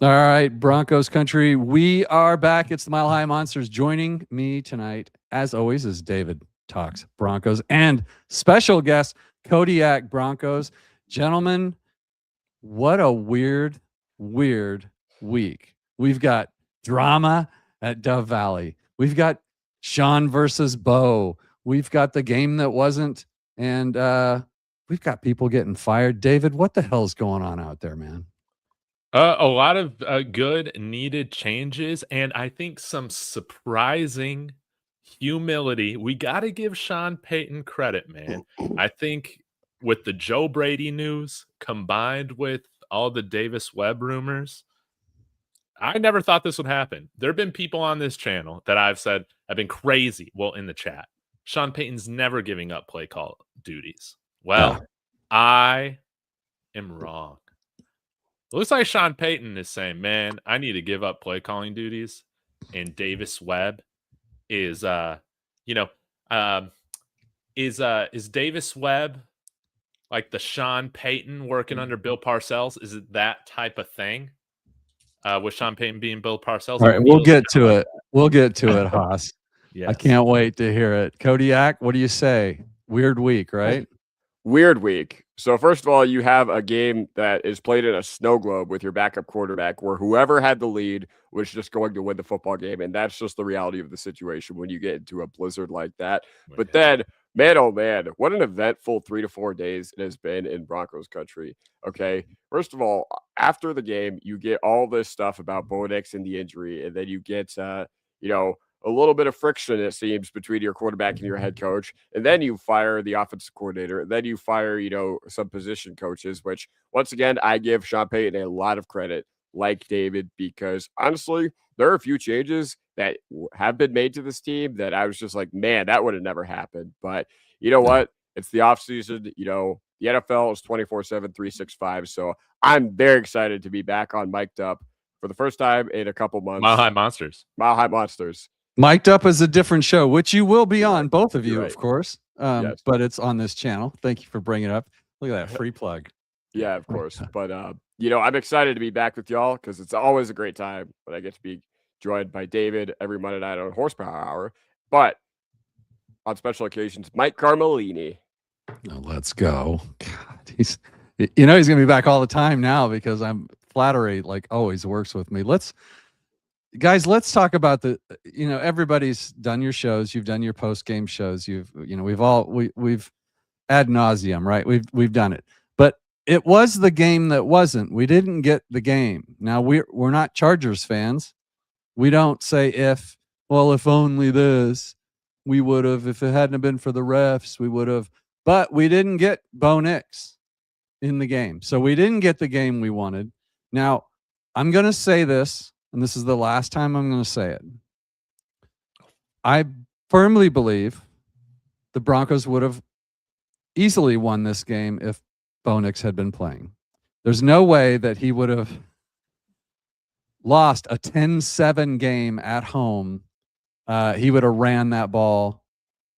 All right, Broncos country, we are back. It's the Mile High Monsters. Joining me tonight, as always, is David Talks Broncos and special guest Kodiak Broncos. Gentlemen, what a weird week. We've got drama at Dove Valley. We've got Sean versus Bo. We've got the game that wasn't, and we've got people getting fired. David, what the hell's going on out there, man? A lot of good needed changes, and I think some surprising humility. We got to give Sean Payton credit, man. I think with the Joe Brady news combined with all the Davis Webb rumors, I never thought this would happen. There have been people on this channel that I've said have been crazy. Well, in the chat, Sean Payton's never giving up play call duties. Well, I am wrong. It looks like Sean Payton is saying, man, I need to give up play calling duties. And Davis Webb is is Davis Webb like the Sean Payton working under Bill Parcells? Is it that type of thing? With Sean Payton being Bill Parcells? All right, we'll get to it. We'll get to it, Haas. Yes. I can't wait to hear it. Kodiak, what do you say? Weird week, right? Weird week. So first of all, you have a game that is played in a snow globe with your backup quarterback where whoever had the lead was just going to win the football game. And that's just the reality of the situation when you get into a blizzard like that. But then, man, oh man, what an eventful 3 to 4 days it has been in Broncos country. Okay. First of all, after the game, you get all this stuff about Bo Nix and the injury. And then you get, a little bit of friction, it seems, between your quarterback and your head coach. And then you fire the offensive coordinator. And then you fire, some position coaches, which once again, I give Sean Payton a lot of credit, like David, because honestly, there are a few changes that have been made to this team that I was just like, man, that would have never happened. But you know what? It's the offseason. The NFL is 24/7, 365. So I'm very excited to be back on Mic'd Up for the first time in a couple months. Mile High Monsters. Mile High Monsters. Mic'd Up is a different show, which you will be on, both of you, right. of course. Yes. But it's on this channel. Thank you for bringing it up. Look at that free plug. Yeah, of course. But, I'm excited to be back with y'all because it's always a great time when I get to be joined by David every Monday night on Horsepower Hour. But on special occasions, Mike Carmelini. Oh, let's go. God, he's going to be back all the time now because flattery, like always, works with me. Let's talk about everybody's done your shows. You've done your post-game shows. We've ad nauseum, right? We've done it, but it was the game that wasn't. We didn't get the game. Now we're not Chargers fans. We don't say if only this, we would have, if it hadn't have been for the refs, we would have, but we didn't get Bo Nix in the game. So we didn't get the game we wanted. Now I'm going to say this, and this is the last time I'm going to say it. I firmly believe the Broncos would have easily won this game if Bo Nix had been playing. There's no way that he would have lost a 10-7 game at home. He would have ran that ball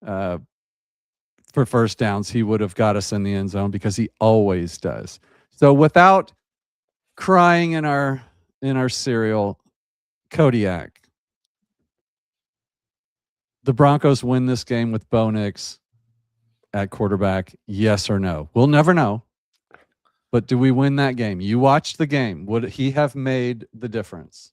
for first downs. He would have got us in the end zone because he always does. So without crying in our cereal, Kodiak, the Broncos win this game with Bo Nix at quarterback, yes or no? We'll never know. But do we win that game? You watched the game. Would he have made the difference?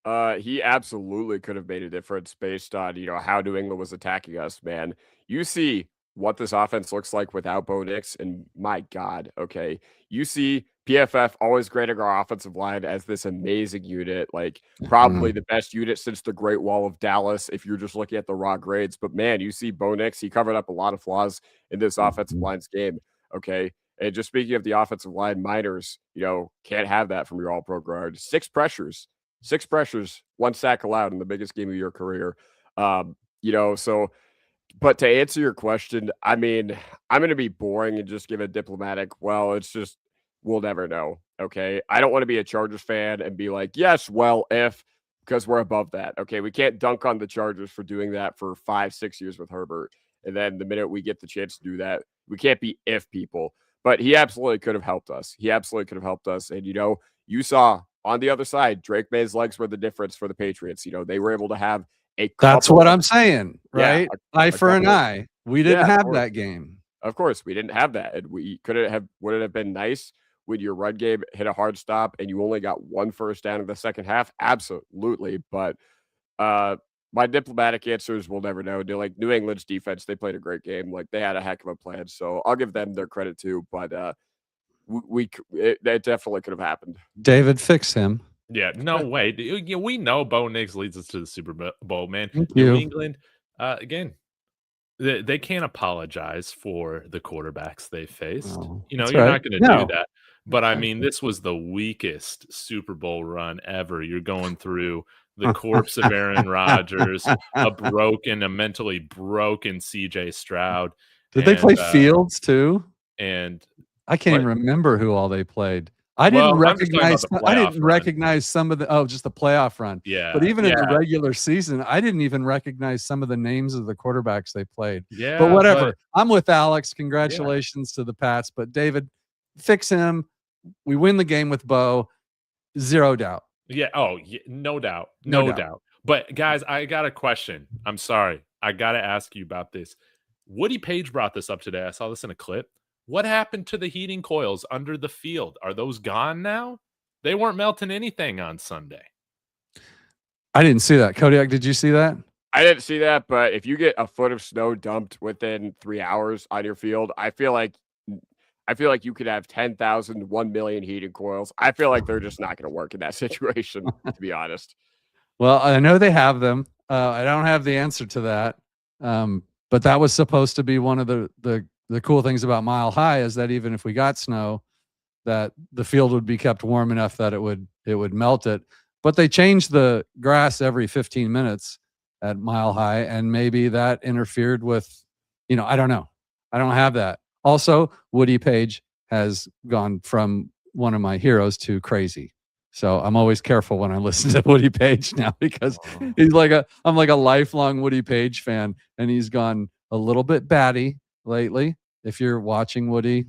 He absolutely could have made a difference based on, how New England was attacking us, man. You see what this offense looks like without Bo Nix, and my God, okay. You see PFF always grading our offensive line as this amazing unit, like probably the best unit since the Great Wall of Dallas, if you're just looking at the raw grades. But man, you see Bo Nix, he covered up a lot of flaws in this offensive line's game, okay? And just speaking of the offensive line, minors, can't have that from your all-pro guard. 6 pressures, 1 sack allowed in the biggest game of your career. So, but to answer your question, I mean, I'm going to be boring and just give a diplomatic, well, it's just, we'll never know. Okay. I don't want to be a Chargers fan and be like, yes, well, if, because we're above that. Okay. We can't dunk on the Chargers for doing that for 5-6 years with Herbert. And then the minute we get the chance to do that, we can't be if people. But he absolutely could have helped us. And, you saw on the other side, Drake May's legs were the difference for the Patriots. They were able to have a That's couple what of, I'm saying, yeah, right? Eye for an couple of, eye. We didn't yeah, of have course. that game. Of course, we didn't have that. And would it have been nice when your run game hit a hard stop and you only got one first down in the second half? Absolutely. But my diplomatic answers will never know. They're like New England's defense. They played a great game. Like they had a heck of a plan. So I'll give them their credit too. But it definitely could have happened. David, fix him. Yeah, no way. We know Bo Nix leads us to the Super Bowl, man. Thank New you. England, again, they can't apologize for the quarterbacks they faced. Oh, You're that's not right. going to No. do that. But I mean, this was the weakest Super Bowl run ever. You're going through the corpse of Aaron Rodgers, a mentally broken CJ Stroud. Did they play Fields too? And I can't even remember who all they played. I didn't recognize some of the just the playoff run. Yeah. But even in the regular season, I didn't even recognize some of the names of the quarterbacks they played. Yeah. But whatever. I'm with Alex. Congratulations to the Pats. But David, fix him. We win the game with Bo. Zero doubt. Yeah. Oh, yeah, no doubt. No doubt. But guys, I got a question. I'm sorry. I got to ask you about this. Woody Page brought this up today. I saw this in a clip. What happened to the heating coils under the field? Are those gone now? They weren't melting anything on Sunday. I didn't see that. Kodiak, did you see that? I didn't see that, but if you get a foot of snow dumped within 3 hours on your field, I feel like you could have 10,000, 1 million heating coils. I feel like they're just not going to work in that situation, to be honest. Well, I know they have them. I don't have the answer to that. But that was supposed to be one of the cool things about Mile High is that even if we got snow, that the field would be kept warm enough that it would melt it. But they changed the grass every 15 minutes at Mile High, and maybe that interfered with, I don't know. I don't have that. Also, Woody Page has gone from one of my heroes to crazy. So I'm always careful when I listen to Woody Page now because I'm like a lifelong Woody Page fan, and he's gone a little bit batty lately. If you're watching Woody,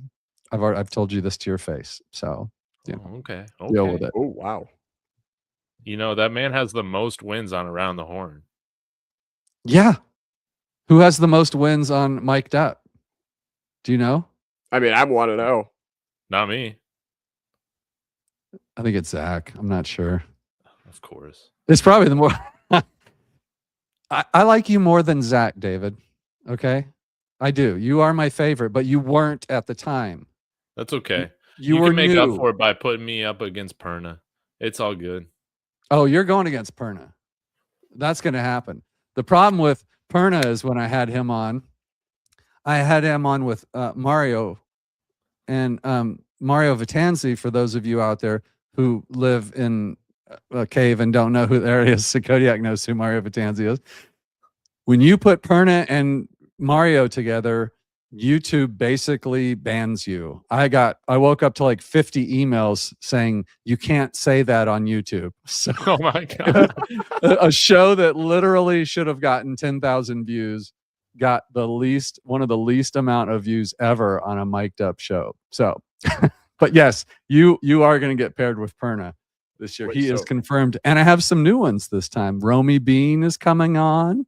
I've told you this to your face. So okay. Deal with it. Oh wow. That man has the most wins on Around the Horn. Yeah. Who has the most wins on Mic'd Up? Do you know? I mean, I want to know. Not me. I think it's Zach. I'm not sure. Of course. It's probably the more I like you more than Zach, David. Okay? I do. You are my favorite, but you weren't at the time. That's okay. You can were make new. up for it by putting me up against Perna. It's all good. Oh, you're going against Perna. That's going to happen. The problem with Perna is when I had him on with Mario. And Mario Vitanzi, for those of you out there who live in a cave and don't know who there is, so Kodiak knows who Mario Vitanzi is. When you put Perna and Mario together, YouTube basically bans you. I woke up to like 50 emails saying you can't say that on YouTube. So, oh my God. a show that literally should have gotten 10,000 views got one of the least amount of views ever on a mic'd up show. So, but yes, you are going to get paired with Perna this year. He is confirmed. And I have some new ones this time. Romy Bean is coming on,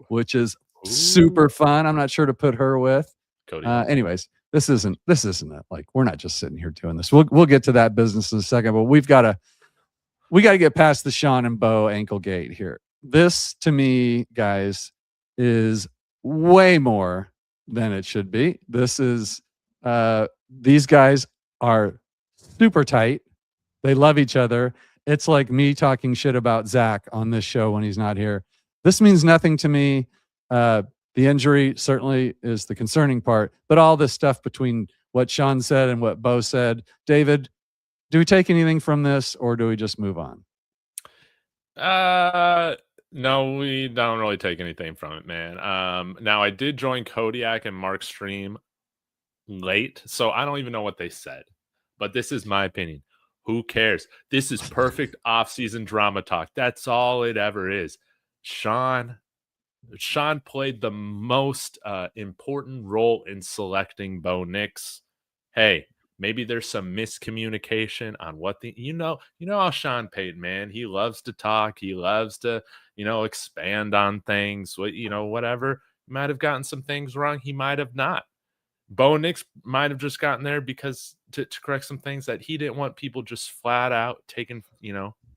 which is super fun. I'm not sure to put her with. Anyways, this isn't it. Like, we're not just sitting here doing this. We'll get to that business in a second, but we got to get past the Sean and Bo ankle gate here. This, to me, guys, is way more than it should be. This is these guys are super tight. They love each other. It's like me talking shit about Zach on this show when he's not here. This means nothing to me. The injury certainly is the concerning part, but all this stuff between what Sean said and what Bo said. David, do we take anything from this, or do we just move on? No, we don't really take anything from it, man. Now I did join Kodiak and Mark's stream late, so I don't even know what they said, but this is my opinion. Who cares? This is perfect off-season drama talk. That's all it ever is. Sean played the most important role in selecting Bo Nix. Hey, Maybe there's some miscommunication on what you know how Sean Payton, man, he loves to talk. He loves to, expand on things, whatever. He might have gotten some things wrong. He might have not. Bo Nix might have just gotten there because to correct some things that he didn't want people just flat out taken,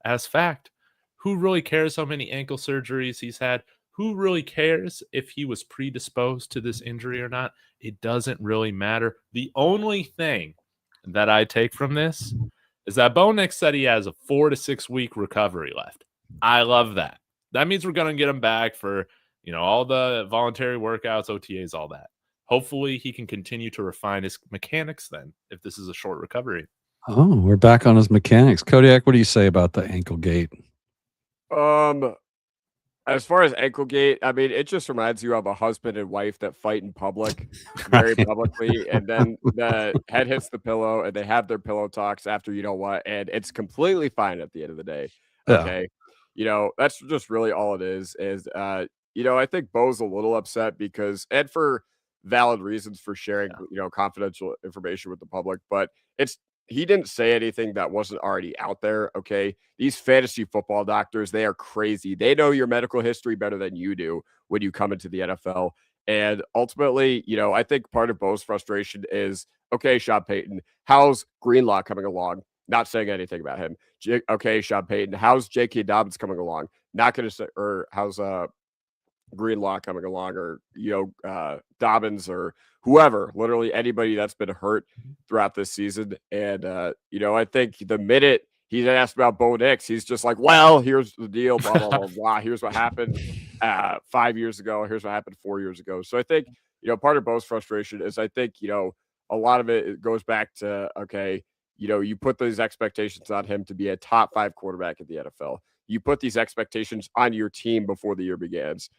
as fact. Who really cares how many ankle surgeries he's had? Who really cares if he was predisposed to this injury or not? It doesn't really matter. The only thing that I take from this is that Bo Nix said he has a 4 to 6 week recovery left. I love that. That means we're going to get him back for, all the voluntary workouts, OTAs, all that. Hopefully he can continue to refine his mechanics then, if this is a short recovery. Oh, we're back on his mechanics. Kodiak, what do you say about the ankle gate? As far as ankle gate, I mean, it just reminds you of a husband and wife that fight in public, very publicly, and then the head hits the pillow and they have their pillow talks after you know what, and it's completely fine at the end of the day. Okay. That's just really all it is, I think Bo's a little upset because, and for valid reasons for sharing, confidential information with the public, but he didn't say anything that wasn't already out there. Okay. These fantasy football doctors, they are crazy. They know your medical history better than you do when you come into the NFL. And ultimately, I think part of Bo's frustration is, okay, Sean Payton, how's Greenlaw coming along? Not saying anything about him. Okay, Sean Payton, how's J.K. Dobbins coming along? Not going to say, or how's Greenlaw coming along, or Dobbins, or whoever, literally anybody that's been hurt throughout this season. And I think the minute he's asked about Bo Nix, he's just like, well, here's the deal, blah blah blah blah. Here's what happened 5 years ago. Here's what happened 4 years ago. So I think part of Bo's frustration is, I think a lot of it goes back to, okay, you put these expectations on him to be a top 5 quarterback in the NFL. You put these expectations on your team before the year begins.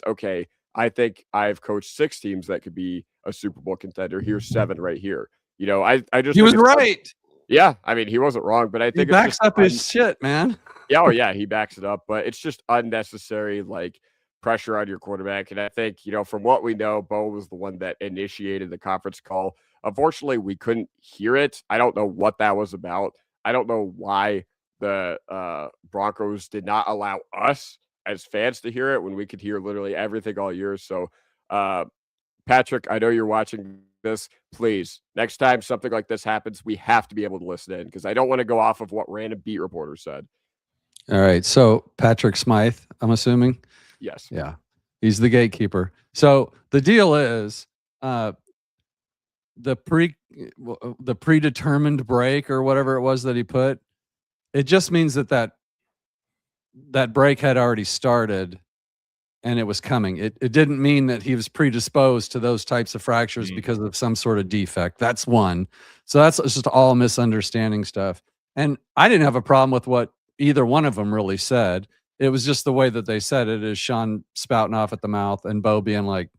Okay, I think I've coached 6 teams that could be a Super Bowl contender. Here's 7 right here. I just he was right. Yeah, I mean, he wasn't wrong, but I think he backs up his shit, man. Yeah, oh yeah, he backs it up, but it's just unnecessary pressure on your quarterback. And I think from what we know, Bo was the one that initiated the conference call. Unfortunately, we couldn't hear it. I don't know what that was about. I don't know why the Broncos did not allow us as fans to hear it when we could hear literally everything all year. So, Patrick, I know you're watching this. Please, next time something like this happens, we have to be able to listen in, because I don't want to go off of what random beat reporter said. All right. So Patrick Smythe, I'm assuming. Yes. Yeah. He's the gatekeeper. So the deal is the predetermined break or whatever it was that he put, it just means that break had already started and it was coming. It didn't mean that he was predisposed to those types of fractures because of some sort of defect. That's one. So that's just all misunderstanding stuff. And I didn't have a problem with what either one of them really said. It was just the way that they said it, is Sean spouting off at the mouth and Bo being like,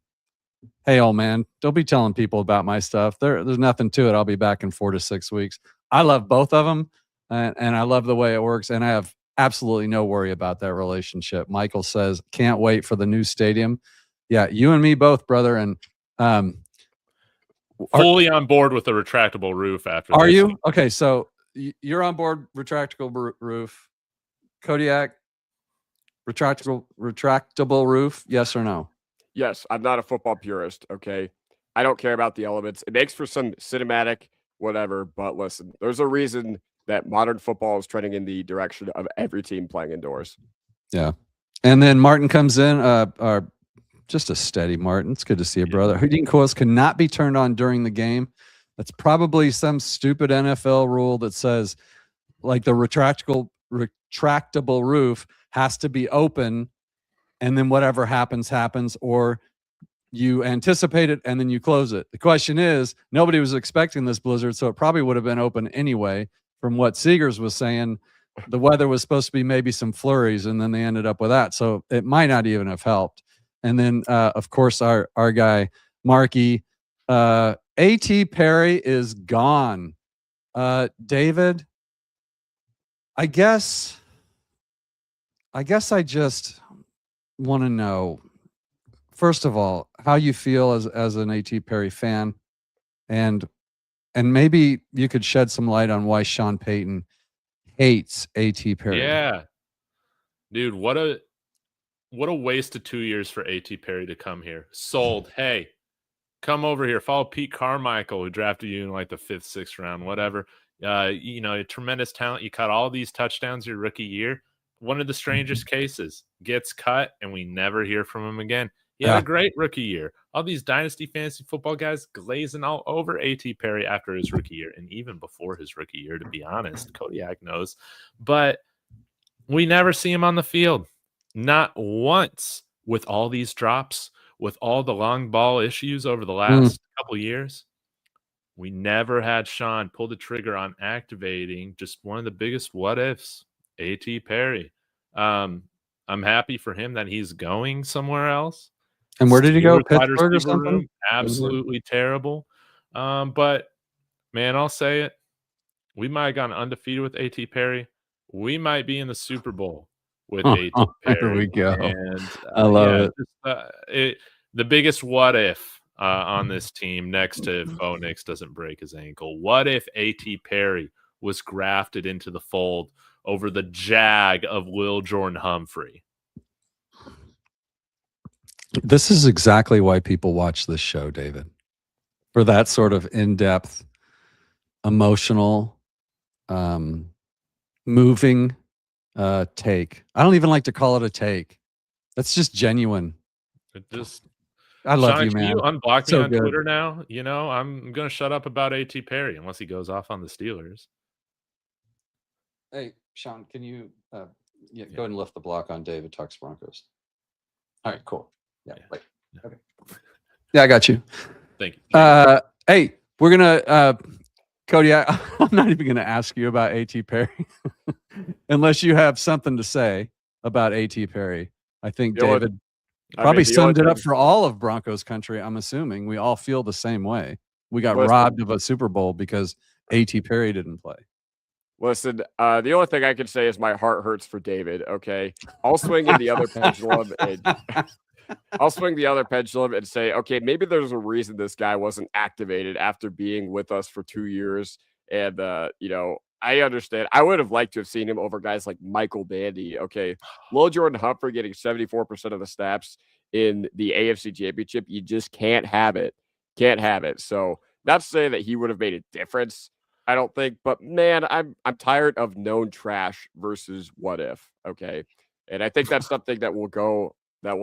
hey, old man, don't be telling people about my stuff. There's nothing to it. I'll be back in 4 to 6 weeks. I love both of them, and I love the way it works, and I have absolutely no worry about that relationship. Michael says, can't wait for the new stadium. Yeah, you and me both, brother. And fully on board with the retractable roof after Are this. you? Okay, so you're on board retractable roof. Kodiak, retractable roof, yes or no? Yes, I'm not a football purist, okay? I don't care about the elements. It makes for some cinematic whatever, but listen, there's a reason that modern football is trending in the direction of every team playing indoors. Yeah. And then Martin comes in, just a steady Martin. It's good to see you, brother. Heating coils cannot be turned on during the game. That's probably some stupid NFL rule that says like the retractable roof has to be open, and then whatever happens, or you anticipate it and then you close it. The question is, nobody was expecting this blizzard, so it probably would have been open anyway. From what Seegers was saying, the weather was supposed to be maybe some flurries, and then they ended up with that. So it might not even have helped. And then, of course, our guy, Marky, A.T. Perry is gone. David, I guess I just want to know, first of all, how you feel as an A.T. Perry fan, and And maybe you could shed some light on why Sean Payton hates A.T. Perry. Yeah. Dude, what a waste of 2 years for A.T. Perry to come here. Sold. Hey, come over here. Follow Pete Carmichael, who drafted you in like the 5th, 6th round, whatever. A tremendous talent. You caught all these touchdowns your rookie year. One of the strangest cases. Gets cut, and we never hear from him again. He had a great rookie year. All these dynasty fantasy football guys glazing all over A.T. Perry after his rookie year, and even before his rookie year, to be honest. Kodiak knows. But we never see him on the field. Not once, with all these drops, with all the long ball issues over the last couple years. We never had Sean pull the trigger on activating just one of the biggest what ifs, A.T. Perry. I'm happy for him that he's going somewhere else. And where did he go? Steelers Pittsburgh or something? room, absolutely terrible. But man, I'll say it. We might have gone undefeated with A.T. Perry. We might be in the Super Bowl with A.T. Perry. There we go. And I love it. The biggest what if on this team, next to if Bo Nix doesn't break his ankle. What if A.T. Perry was grafted into the fold over the jag of Lil Jordan Humphrey? This is exactly why people watch this show, David. For that sort of in-depth, emotional, moving take. I don't even like to call it a take. That's just genuine. I love Sean, you, man. You unblock So me on good. Twitter now. I'm going to shut up about A.T. Perry unless he goes off on the Steelers. Hey, Sean, can you go ahead and lift the block on David Talks Broncos? All right, cool. Yeah. Okay. Yeah, I got you. Thank you. Hey, we're gonna Cody. I'm not even gonna ask you about A.T. Perry unless you have something to say about A.T. Perry. I think David probably summed it up for all of Broncos country. I'm assuming we all feel the same way. We got robbed of a Super Bowl because A.T. Perry didn't play. Listen, the only thing I can say is my heart hurts for David. Okay, I'll swing in the other pendulum and I'll swing the other pendulum and say, okay, maybe there's a reason this guy wasn't activated after being with us for 2 years. And, I understand. I would have liked to have seen him over guys like Michael Bandy. Okay. Lil Jordan Humphrey getting 74% of the snaps in the AFC Championship. You just can't have it. Can't have it. So not to say that he would have made a difference, I don't think. But, man, I'm tired of known trash versus what if. Okay. And I think that's something that we'll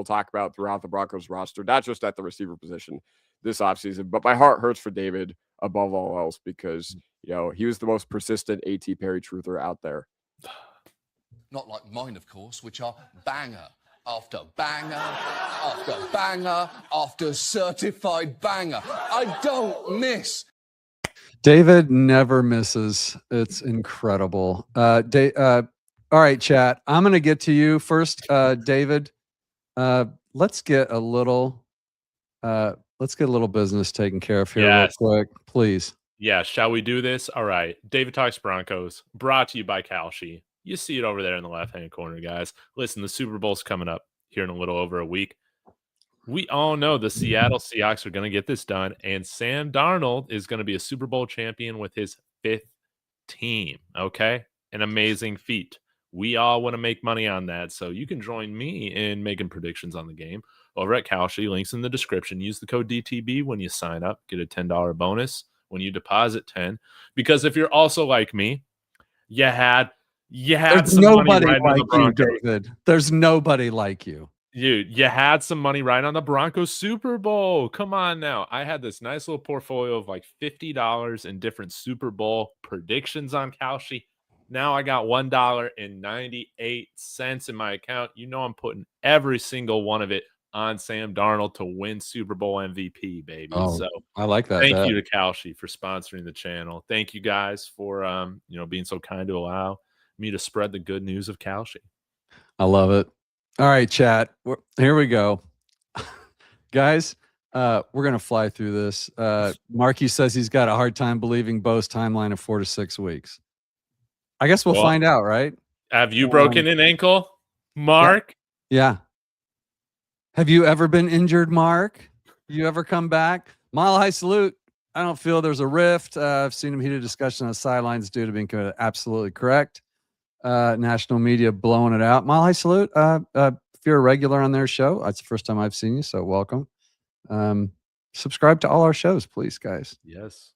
talk about throughout the Broncos roster, not just at the receiver position this offseason. But my heart hurts for David above all else because, he was the most persistent A.T. Perry truther out there. Not like mine, of course, which are banger after banger after banger after certified banger. I don't miss. David never misses. It's incredible. All right, chat. I'm going to get to you first, David. Let's get a little business taken care of here real quick, please. Yeah, shall we do this? All right. David Talks Broncos, brought to you by Kalshi. You see it over there in the left-hand corner, guys. Listen, the Super Bowl's coming up here in a little over a week. We all know the Seattle Seahawks are going to get this done, and Sam Darnold is going to be a Super Bowl champion with his 5th team, okay? An amazing feat. We all want to make money on that, so you can join me in making predictions on the game over at Kalshi. Links in the description. Use the code DTB when you sign up. Get a $10 bonus when you deposit 10. Because if you're also like me, you had There's some nobody money right like on the Broncos. you, David. There's nobody like you. Dude, you had some money right on the Broncos Super Bowl. Come on now. I had this nice little portfolio of like $50 in different Super Bowl predictions on Kalshi. Now I got $1.98 in my account. I'm putting every single one of it on Sam Darnold to win Super Bowl MVP, baby. Oh, so I like that. Thank you to Kalshi for sponsoring the channel. Thank you guys for being so kind to allow me to spread the good news of Kalshi. I love it. All right, chat. Here we go. Guys, we're going to fly through this. Marky says he's got a hard time believing Bo's timeline of 4 to 6 weeks. I guess we'll find out, right? Have you broken an ankle, Mark? Yeah. Have you ever been injured, Mark? You ever come back? Mile High Salute. I don't feel there's a rift. I've seen him heated discussion on the sidelines due to being absolutely correct. National media blowing it out. Mile High Salute. If you're a regular on their show, that's the first time I've seen you, so welcome. Subscribe to all our shows, please, guys. Yes.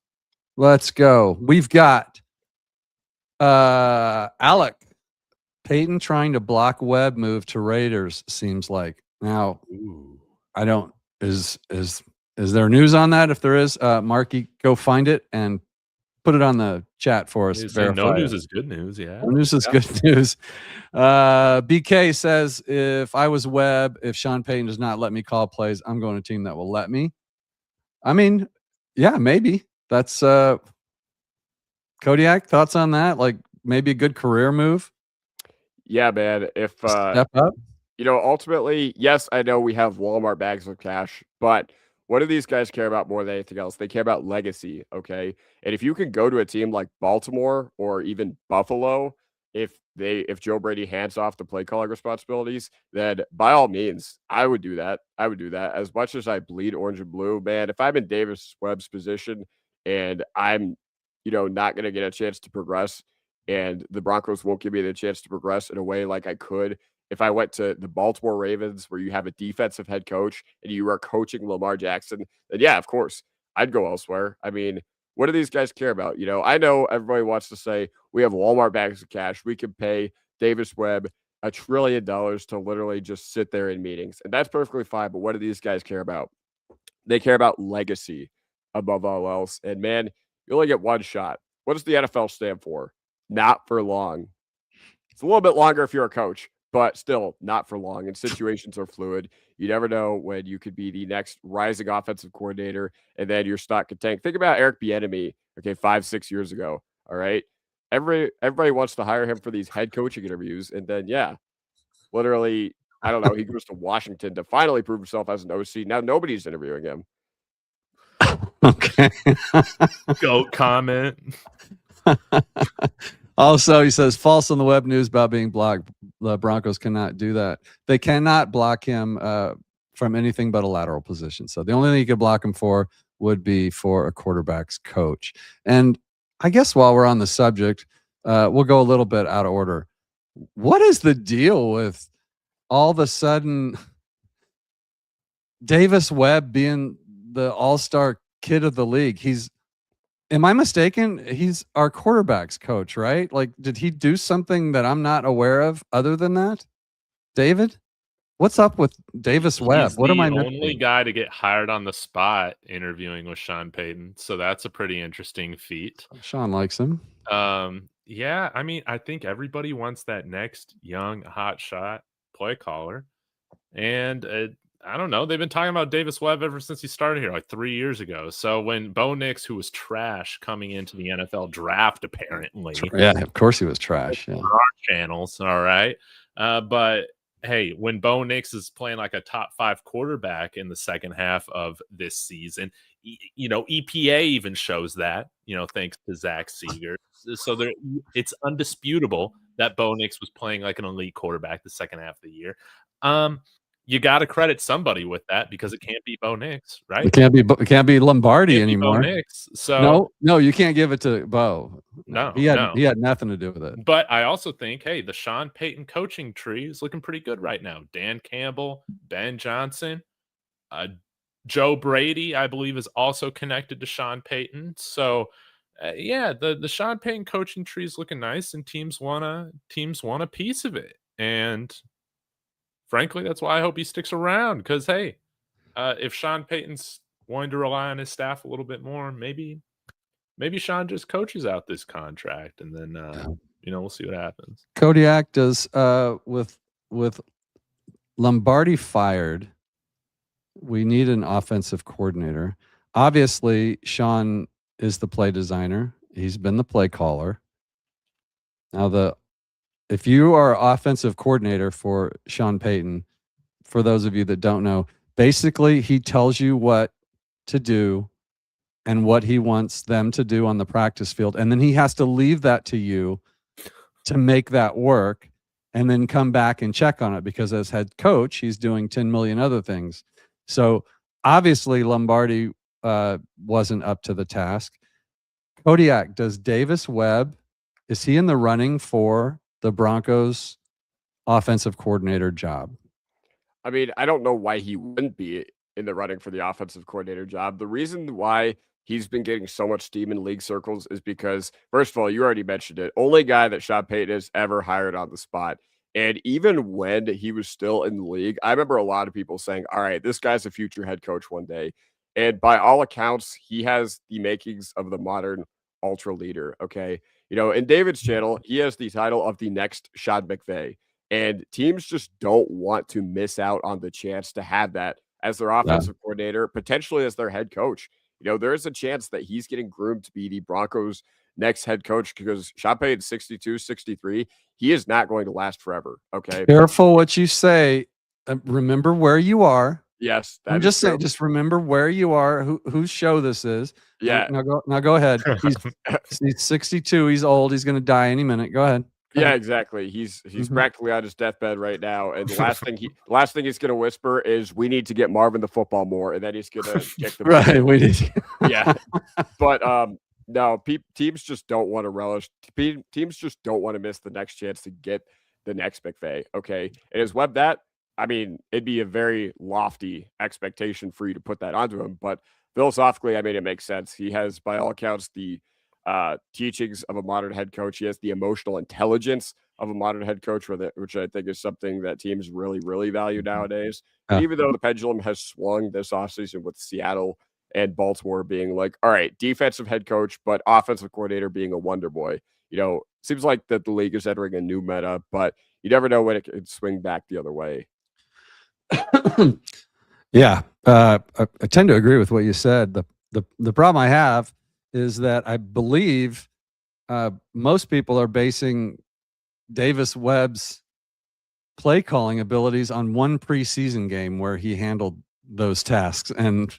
Let's go. We've got Alec Payton trying to block Webb move to Raiders. Seems like now. Ooh. I don't. Is there news on that? If there is, Marky, go find it and put it on the chat for us. No news is good news. Yeah. No news is good news. BK says, if I was Webb, if Sean Payton does not let me call plays, I'm going to a team that will let me. I mean, yeah, maybe. That's Kodiak, thoughts on that? Like maybe a good career move? Yeah, man. If step up. Ultimately, yes, I know we have Walmart bags of cash, but what do these guys care about more than anything else? They care about legacy, okay? And if you can go to a team like Baltimore or even Buffalo, if Joe Brady hands off the play calling responsibilities, then by all means, I would do that. I would do that. As much as I bleed orange and blue, man, if I'm in Davis Webb's position and I'm, not going to get a chance to progress, and the Broncos won't give me the chance to progress in a way like I could if I went to the Baltimore Ravens, where you have a defensive head coach and you are coaching Lamar Jackson, then yeah, of course, I'd go elsewhere. I mean, what do these guys care about? I know everybody wants to say we have Walmart bags of cash. We can pay Davis Webb $1 trillion to literally just sit there in meetings. And that's perfectly fine. But what do these guys care about? They care about legacy above all else. And man, you only get one shot. What does the NFL stand for? Not for long. It's a little bit longer if you're a coach, but still not for long. And situations are fluid. You never know when you could be the next rising offensive coordinator and then your stock could tank. Think about Eric Bieniemy, 5-6 years ago. All right. Everybody wants to hire him for these head coaching interviews. And then, yeah, literally, I don't know, he goes to Washington to finally prove himself as an OC. Now nobody's interviewing him. Okay. Goat comment. Also, he says, false on the web news about being blocked. The Broncos cannot do that. They cannot block him from anything but a lateral position. So the only thing you could block him for would be for a quarterback's coach. And I guess while we're on the subject, we'll go a little bit out of order. What is the deal with all of a sudden Davis Webb being the all-star kid of the league? Am I mistaken? He's our quarterback's coach, right? Like, did he do something that I'm not aware of other than that? David, what's up with Davis Webb? What am I missing? He's the only guy to get hired on the spot interviewing with Sean Payton. So that's a pretty interesting feat. Sean likes him. Yeah, I mean, I think everybody wants that next young hot shot play caller. And I don't know. They've been talking about Davis Webb ever since he started here, like 3 years ago. So when Bo Nix, who was trash coming into the NFL draft, apparently. Yeah, of course he was trash. Yeah. On our channels, all right. But hey, when Bo Nix is playing like a top 5 quarterback in the second half of this season, EPA even shows that, thanks to Zach Seeger. So it's undisputable that Bo Nix was playing like an elite quarterback the second half of the year. You got to credit somebody with that because it can't be Bo Nix, right? It can't be Lombardi anymore. Bo Nix. So no, you can't give it to Bo. No, he had nothing to do with it. But I also think, hey, the Sean Payton coaching tree is looking pretty good right now. Dan Campbell, Ben Johnson, Joe Brady, I believe, is also connected to Sean Payton. So, yeah, the Sean Payton coaching tree is looking nice, and teams want a piece of it. And frankly, that's why I hope he sticks around. Because hey, if Sean Payton's wanting to rely on his staff a little bit more, maybe Sean just coaches out this contract, and then we'll see what happens. Kodiak does with Lombardi fired. We need an offensive coordinator. Obviously, Sean is the play designer. He's been the play caller. Now, if you are offensive coordinator for Sean Payton, for those of you that don't know, basically he tells you what to do and what he wants them to do on the practice field. And then he has to leave that to you to make that work and then come back and check on it, because as head coach, he's doing 10 million other things. So obviously Lombardi wasn't up to the task. Kodiak, does Davis Webb, is he in the running for the Broncos offensive coordinator job? I mean, I don't know why he wouldn't be in the running for the offensive coordinator job. The reason why he's been getting so much steam in league circles is because, first of all, you already mentioned it, only guy that Sean Payton has ever hired on the spot. And even when he was still in the league, I remember a lot of people saying, all right, this guy's a future head coach one day. And by all accounts, he has the makings of the modern ultra leader. Okay. You know, in David's channel, he has the title of the next Sean McVay. And teams just don't want to miss out on the chance to have that as their offensive coordinator, potentially as their head coach. You know, there is a chance that he's getting groomed to be the Broncos' next head coach because Sean Payton 62, 63. He is not going to last forever. Okay. Careful what you say. Remember where you are. Yes. I'm just saying, just remember where you are, whose show this is. Yeah. Now go ahead. He's 62. He's old. He's going to die any minute. Go ahead. Yeah, exactly. He's practically on his deathbed right now, and the last thing he's going to whisper is, "We need to get Marvin the football more," and then he's going to kick the right. We need. Yeah, but no, teams just don't want to relish. Teams just don't want to miss the next chance to get the next McVay. Okay, and is Webb that? I mean, it'd be a very lofty expectation for you to put that onto him, but philosophically, I mean, it makes sense. He has, by all accounts, the teachings of a modern head coach. He has the emotional intelligence of a modern head coach, which I think is something that teams really, really value nowadays. And even though the pendulum has swung this offseason with Seattle and Baltimore being like, all right, defensive head coach, but offensive coordinator being a wonder boy, you know, seems like that the league is entering a new meta, but you never know when it could swing back the other way. Yeah, I tend to agree with what you said. The problem I have is that I believe most people are basing Davis Webb's play calling abilities on one preseason game where he handled those tasks. And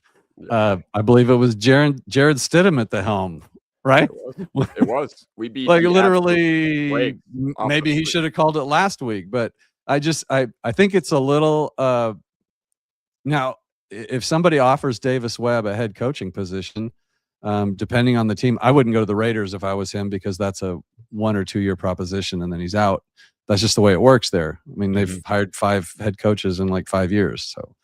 I believe it was Jarrett Stidham at the helm, right? It was. We beat like literally maybe he should have called it last week, but I think it's a little now if somebody offers Davis Webb a head coaching position, depending on the team, I wouldn't go to the Raiders if I was him because that's a 1 or 2 year proposition and then he's out. That's just the way it works there. I mean, they've hired 5 head coaches in like 5 years. So,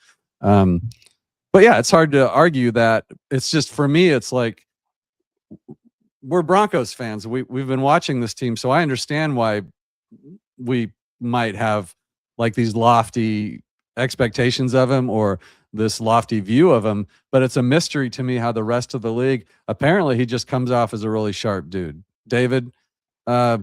but yeah, it's hard to argue that. It's just, for me, it's like we're Broncos fans. We've been watching this team, so I understand why we might have like these lofty expectations of him or this lofty view of him, but it's a mystery to me how the rest of the league, apparently he just comes off as a really sharp dude. David, like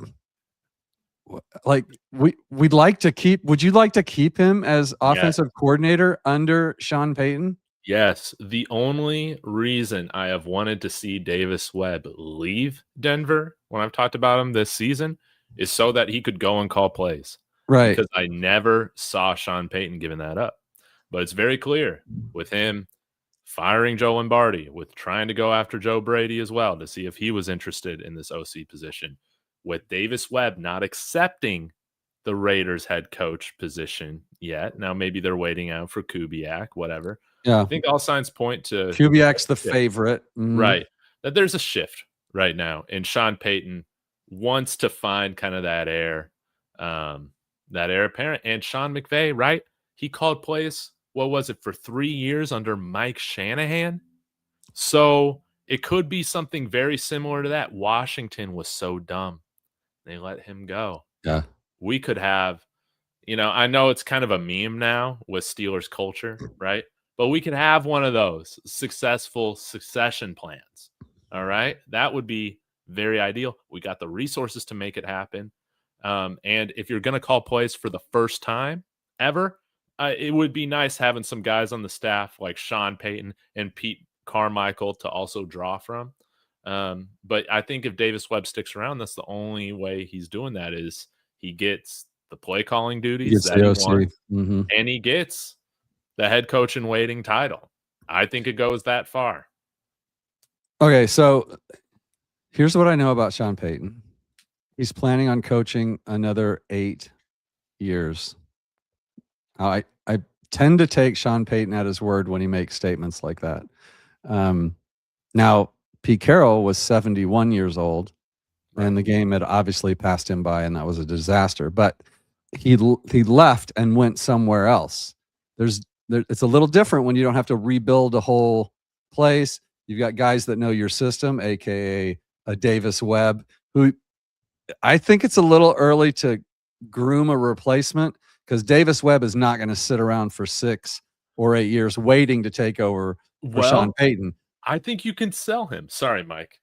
we'd like to keep, would you like to keep him as offensive coordinator under Sean Payton? Yes. The only reason I have wanted to see Davis Webb leave Denver when I've talked about him this season is so that he could go and call plays. Right. Because I never saw Sean Payton giving that up. But it's very clear with him firing Joe Lombardi, with trying to go after Joe Brady as well to see if he was interested in this OC position, with Davis Webb not accepting the Raiders head coach position yet. Now maybe they're waiting out for Kubiak, whatever. Yeah. I think all signs point to Kubiak's the favorite. Right. That there's a shift right now. And Sean Payton wants to find kind of that heir apparent. And Sean McVay, right? He called plays, what was it, for 3 years under Mike Shanahan? So it could be something very similar to that. Washington was so dumb. They let him go. Yeah. We could have, I know it's kind of a meme now with Steelers culture, right? But we could have one of those successful succession plans. All right. That would be very ideal. We got the resources to make it happen. And if you're going to call plays for the first time ever, it would be nice having some guys on the staff like Sean Payton and Pete Carmichael to also draw from. But I think if Davis Webb sticks around, that's the only way he's doing that is he gets the play calling duties that he wants, and he gets the head coach in waiting title. I think it goes that far. Okay, so here's what I know about Sean Payton. He's planning on coaching another 8 years. I tend to take Sean Payton at his word when he makes statements like that. Now, Pete Carroll was 71 years old, and the game had obviously passed him by, and that was a disaster. But he left and went somewhere else. It's a little different when you don't have to rebuild a whole place. You've got guys that know your system, aka a Davis Webb, who I think it's a little early to groom a replacement because Davis Webb is not going to sit around for 6 or 8 years waiting to take over for Sean Payton. I think you can sell him. Sorry, Mike.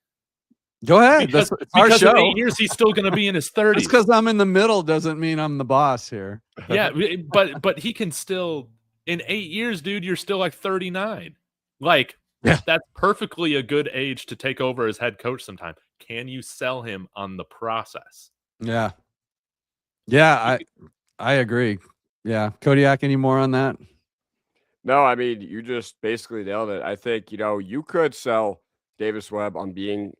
Go ahead. Because our show. In 8 years, he's still going to be in his 30s. Just because I'm in the middle doesn't mean I'm the boss here. Yeah, but he can still, in 8 years, dude, you're still like 39. Like, that's perfectly a good age to take over as head coach sometime. Can you sell him on the process? Yeah. Yeah, I agree. Yeah. Kodiak, any more on that? No, I mean, you just basically nailed it. I think, you could sell Davis Webb on being,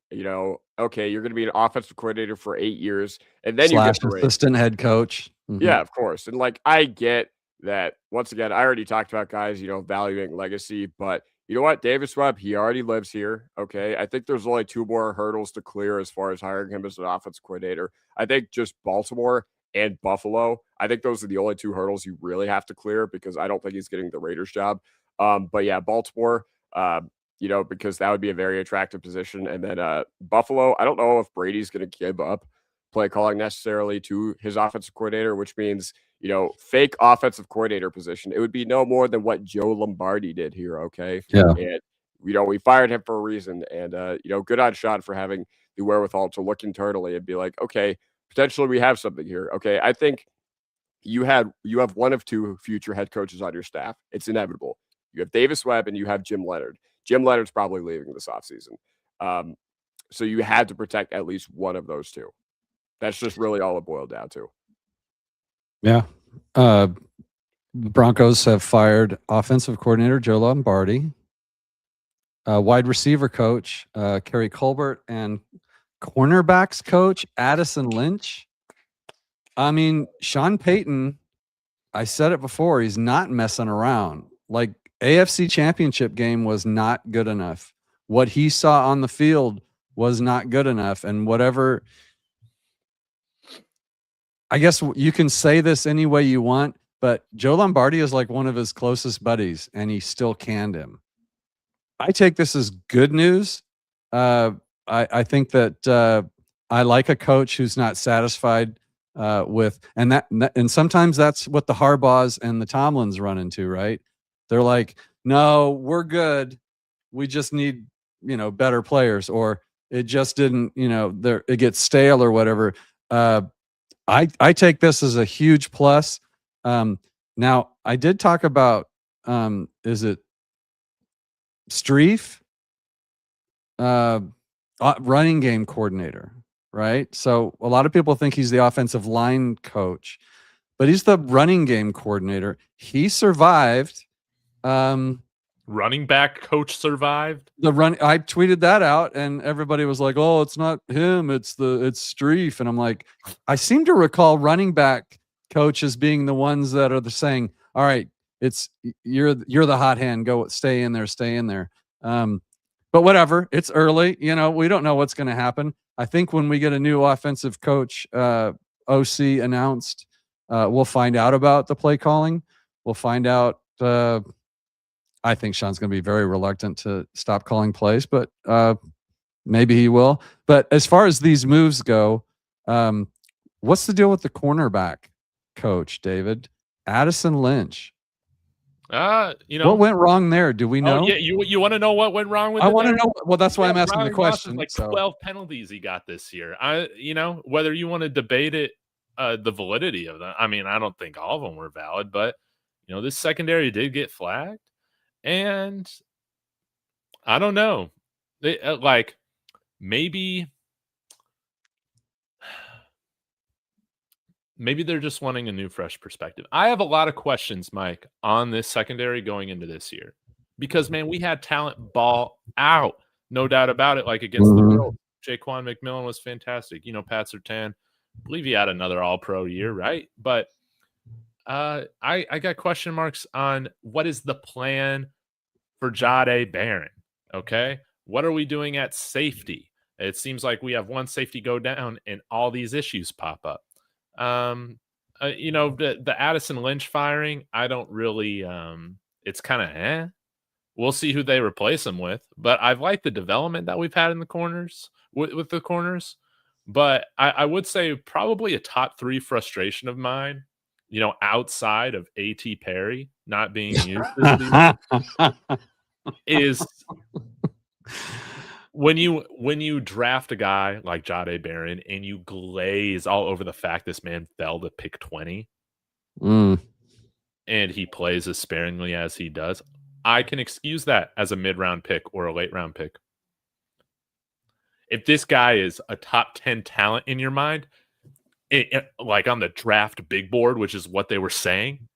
okay, you're going to be an offensive coordinator for 8 years, and then you get the ring. Assistant head coach. Mm-hmm. Yeah, of course. And I get that. Once again, I already talked about guys, valuing legacy, but you know what? Davis Webb, he already lives here. Okay. I think there's only 2 more hurdles to clear as far as hiring him as an offensive coordinator. I think just Baltimore and Buffalo, I think those are the only 2 hurdles you really have to clear because I don't think he's getting the Raiders job. But yeah, Baltimore, because that would be a very attractive position. And then Buffalo, I don't know if Brady's going to give up play calling necessarily to his offensive coordinator, which means, fake offensive coordinator position. It would be no more than what Joe Lombardi did here. Okay. Yeah. And, we fired him for a reason. And, good on Sean for having the wherewithal to look internally and be like, okay, potentially we have something here. Okay. I think you have one of 2 future head coaches on your staff. It's inevitable. You have Davis Webb and you have Jim Leonard. Jim Leonard's probably leaving this offseason. So you had to protect at least one of those 2. That's just really all it boiled down to. Yeah. The Broncos have fired offensive coordinator Joe Lombardi, wide receiver coach Kerry Colbert, and cornerbacks coach Addison Lynch. I mean, Sean Payton, I said it before, he's not messing around. Like, AFC Championship game was not good enough. What he saw on the field was not good enough. And whatever, I guess you can say this any way you want, but Joe Lombardi is like one of his closest buddies, and he still canned him. I take this as good news. I think that I like a coach who's not satisfied with, and sometimes that's what the Harbaughs and the Tomlins run into, right? They're like, no, we're good. We just need, better players, or it just didn't, it gets stale or whatever. I take this as a huge plus. Now, I did talk about, is it Streiff? Running game coordinator, right? So a lot of people think he's the offensive line coach, but he's the running game coordinator. He survived. Running back coach survived. I tweeted that out, and everybody was like, "Oh, it's not him. It's Streiff." And I'm like, I seem to recall running back coaches being the ones that are saying, "All right, you're the hot hand. Go stay in there." But whatever. It's early. We don't know what's going to happen. I think when we get a new offensive coach, OC announced, we'll find out about the play calling. We'll find out. I think Sean's going to be very reluctant to stop calling plays, but maybe he will. But as far as these moves go, what's the deal with the cornerback coach, David? Addison Lynch. What went wrong there? Do we know? Oh, yeah, you want to know what went wrong with it? I want to know. Well, that's why I'm asking the question. Like 12 penalties he got this year. Whether you want to debate it, the validity of them. I mean, I don't think all of them were valid, but this secondary did get flagged. And I don't know. Maybe they're just wanting a new, fresh perspective. I have a lot of questions, Mike, on this secondary going into this year. Because, man, we had talent ball out. No doubt about it. Like against the Bills, Jaquan McMillan was fantastic. Pat Surtain, I believe he had another all-pro year, right? But I got question marks on what is the plan for Jahdae Barron. Okay. What are we doing at safety? It seems like we have one safety go down and all these issues pop up. The Addison Lynch firing, I don't really, it's kind of We'll see who they replace him with, but I've liked the development that we've had in the corners with the corners. But I would say probably a top 3 frustration of mine, outside of A.T. Perry not being used this season, is when you draft a guy like Jahdae Barron and you glaze all over the fact this man fell to pick 20 and he plays as sparingly as he does, I can excuse that as a mid-round pick or a late-round pick. If this guy is a top 10 talent in your mind, like on the draft big board, which is what they were saying,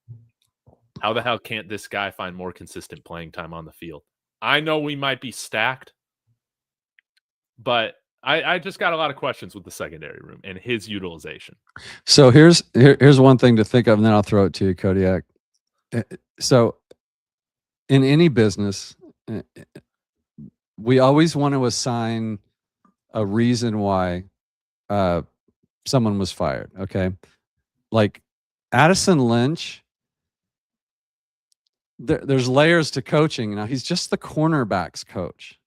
how the hell can't this guy find more consistent playing time on the field? I know we might be stacked, but I just got a lot of questions with the secondary room and his utilization. So here's one thing to think of, and then I'll throw it to you, Kodiak. So in any business, we always want to assign a reason why someone was fired. Okay. Like Addison Lynch, there's layers to coaching. Now he's just the cornerbacks coach.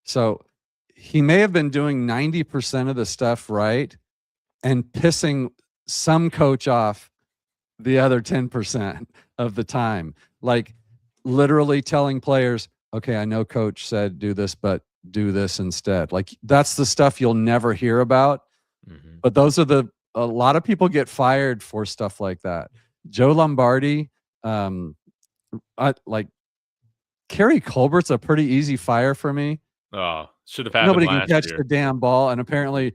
So he may have been doing 90% of the stuff right and pissing some coach off the other 10% of the time. Like literally telling players, okay, I know coach said do this, but do this instead. Like that's the stuff you'll never hear about. Mm-hmm. But those are a lot of people get fired for stuff like that. Joe Lombardi, like Kerry Colbert's a pretty easy fire for me. Oh, should have happened. Nobody can catch year. the damn ball, and apparently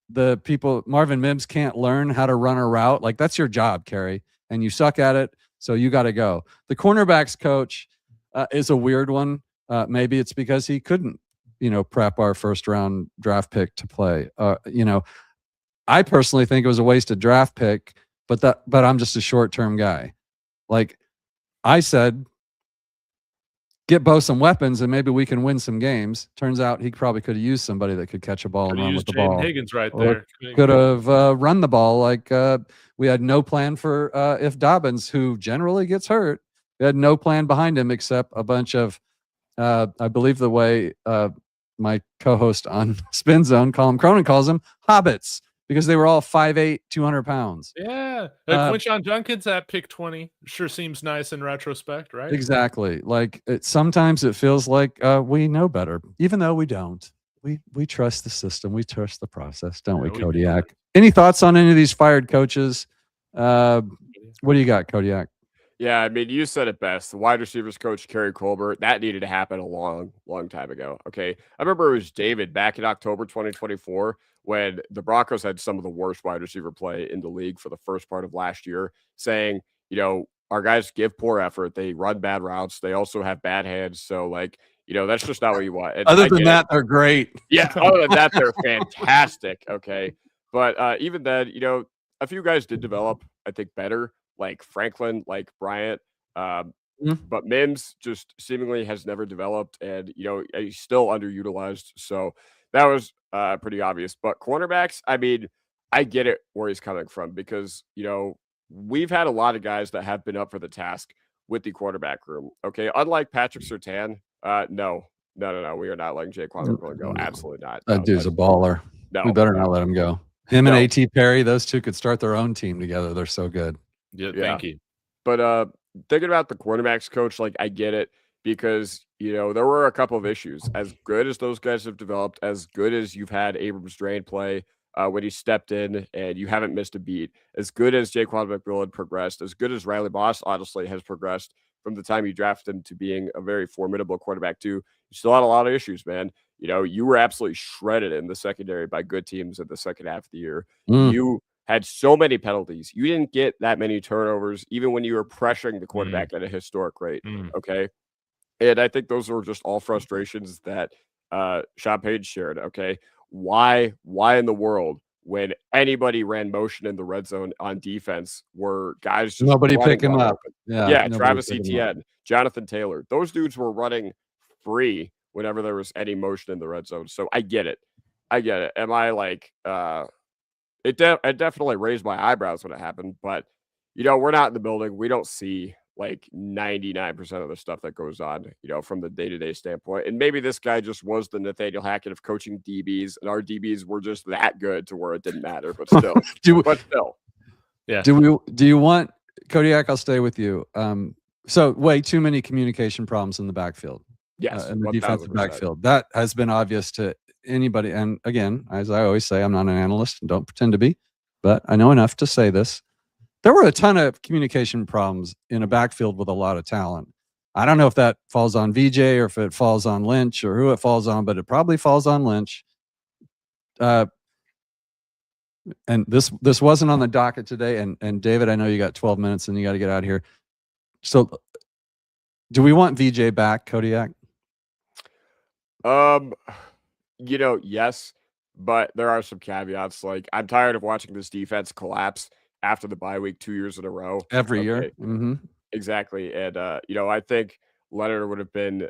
the people Marvin Mims can't learn how to run a route. Like that's your job, Kerry, and you suck at it, so you got to go. The cornerbacks coach is a weird one. Maybe it's because he couldn't, prep our first round draft pick to play. I personally think it was a wasted draft pick, but I'm just a short term guy. Like I said, get Bo some weapons and maybe we can win some games. Turns out he probably could have used somebody that could catch a ball and run with the ball. Higgins right there. Could have run the ball. Like we had no plan for if Dobbins, who generally gets hurt, we had no plan behind him except a bunch of, I believe the way my co-host on Spin Zone, Colin Cronin, calls them, hobbits, because they were all 5'8", 200 pounds. Yeah. Quinshon Judkins at pick 20 sure seems nice in retrospect, right? Exactly. Like sometimes it feels like we know better, even though we don't. We trust the system. We trust the process, don't we, Kodiak? Any thoughts on any of these fired coaches? What do you got, Kodiak? Yeah, I mean, you said it best. The wide receivers coach, Kerry Colbert, that needed to happen a long, long time ago. Okay. I remember it was David back in October 2024 when the Broncos had some of the worst wide receiver play in the league for the first part of last year, saying, our guys give poor effort. They run bad routes. They also have bad hands. So, that's just not what you want. And other than that, they're great. Yeah. Other than that, they're fantastic. Okay. But even then, a few guys did develop, I think, better, like Franklin, like Bryant. But Mims just seemingly has never developed, and he's still underutilized. So that was pretty obvious. But cornerbacks, I mean, I get it where he's coming from because we've had a lot of guys that have been up for the task with the quarterback room. Okay, unlike Patrick Surtain, no, we are not letting Jaquan McMillan go. Absolutely not. That dude's a baller. No, we better not let him go. Him and A.T. Perry, those two could start their own team together. They're so good. Yeah, thank you. But thinking about the quarterbacks coach, like I get it because there were a couple of issues. As good as those guys have developed, as good as you've had Abrams Drain play when he stepped in and you haven't missed a beat, as good as Jaquan McMillan progressed, as good as Riley Moss honestly has progressed from the time you drafted him to being a very formidable quarterback too, you still had a lot of issues, man. You were absolutely shredded in the secondary by good teams in the second half of the year. You had so many penalties. You didn't get that many turnovers, even when you were pressuring the quarterback at a historic rate. Okay. And I think those were just all frustrations that Sean Payton shared. Okay. Why in the world, when anybody ran motion in the red zone on defense, were guys just nobody pick him up? Yeah. Travis Etienne, Jonathan Taylor, those dudes were running free whenever there was any motion in the red zone. So I get it. Am I like it definitely raised my eyebrows when it happened, but we're not in the building. We don't see like 99% of the stuff that goes on, from the day-to-day standpoint. And maybe this guy just was the Nathaniel Hackett of coaching DBs, and our DBs were just that good to where it didn't matter, but still. Yeah. Do you want Kodiak? I'll stay with you. So way too many communication problems in the backfield. Yes, in the 1000%. defensive backfield. That has been obvious to anybody. And again, as I always say, I'm not an analyst and don't pretend to be, but I know enough to say this. There were a ton of communication problems in a backfield with a lot of talent. I don't know if that falls on VJ or if it falls on Lynch or who it falls on, but it probably falls on Lynch. And this wasn't on the docket today. And David, I know you got 12 minutes and you got to get out of here. So do we want VJ back, Kodiak? Yes, but there are some caveats. Like, I'm tired of watching this defense collapse after the bye week 2 years in a row. Every year. Mm-hmm. Exactly. And, I think Leonard would have been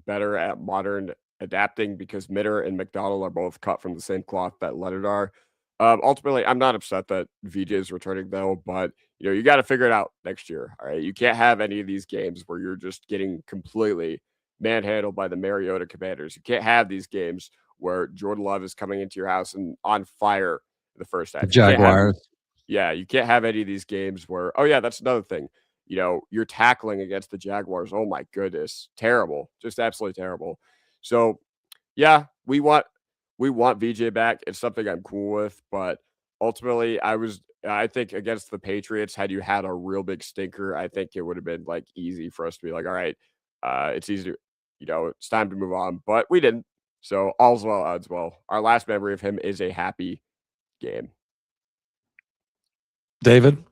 better at modern adapting because Mitter and McDonald are both cut from the same cloth that Leonard are. Ultimately, I'm not upset that VJ is returning, though, but, you got to figure it out next year. All right. You can't have any of these games where you're just getting completely manhandled by the Mariota Commanders. You can't have these games where Jordan Love is coming into your house and on fire in the first half. Jaguars. You can't have any of these games where, that's another thing. You're tackling against the Jaguars. Oh my goodness. Terrible. Just absolutely terrible. So yeah, we want VJ back. It's something I'm cool with, but ultimately I think against the Patriots, had you had a real big stinker, I think it would have been like easy for us to be like, all right, it's easy to, it's time to move on, but we didn't. So all's well, odds well. Our last memory of him is a happy game. David?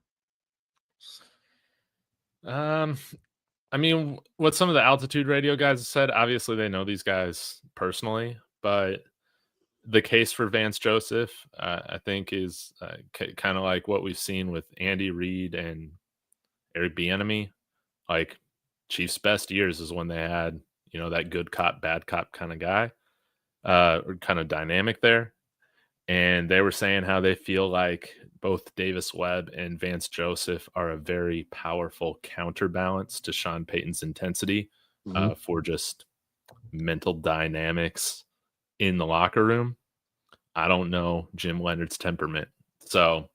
I mean, what some of the altitude radio guys have said, obviously they know these guys personally, but the case for Vance Joseph, I think, is kind of like what we've seen with Andy Reid and Eric Bieniemy. Like, Chiefs' best years is when they had, that good cop, bad cop kind of guy, or kind of dynamic there. And they were saying how they feel like both Davis Webb and Vance Joseph are a very powerful counterbalance to Sean Payton's intensity for just mental dynamics in the locker room. I don't know Jim Leonard's temperament. So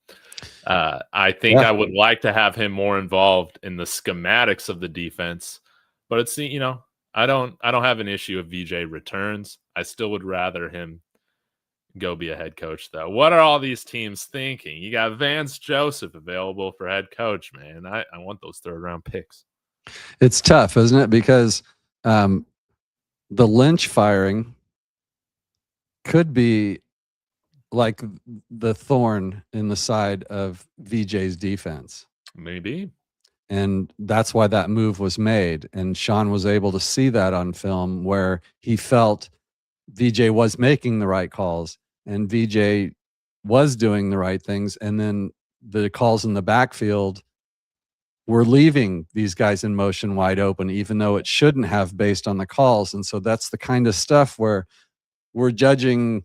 I think I would like to have him more involved in the schematics of the defense. But it's, I don't have an issue if VJ returns. I still would rather him go be a head coach, though. What are all these teams thinking? You got Vance Joseph available for head coach, man. I want those third-round picks. It's tough, isn't it? Because the Lynch firing could be like the thorn in the side of VJ's defense. Maybe. And that's why that move was made. And Sean was able to see that on film where he felt VJ was making the right calls and VJ was doing the right things. And then the calls in the backfield were leaving these guys in motion wide open, even though it shouldn't have based on the calls. And so that's the kind of stuff where we're judging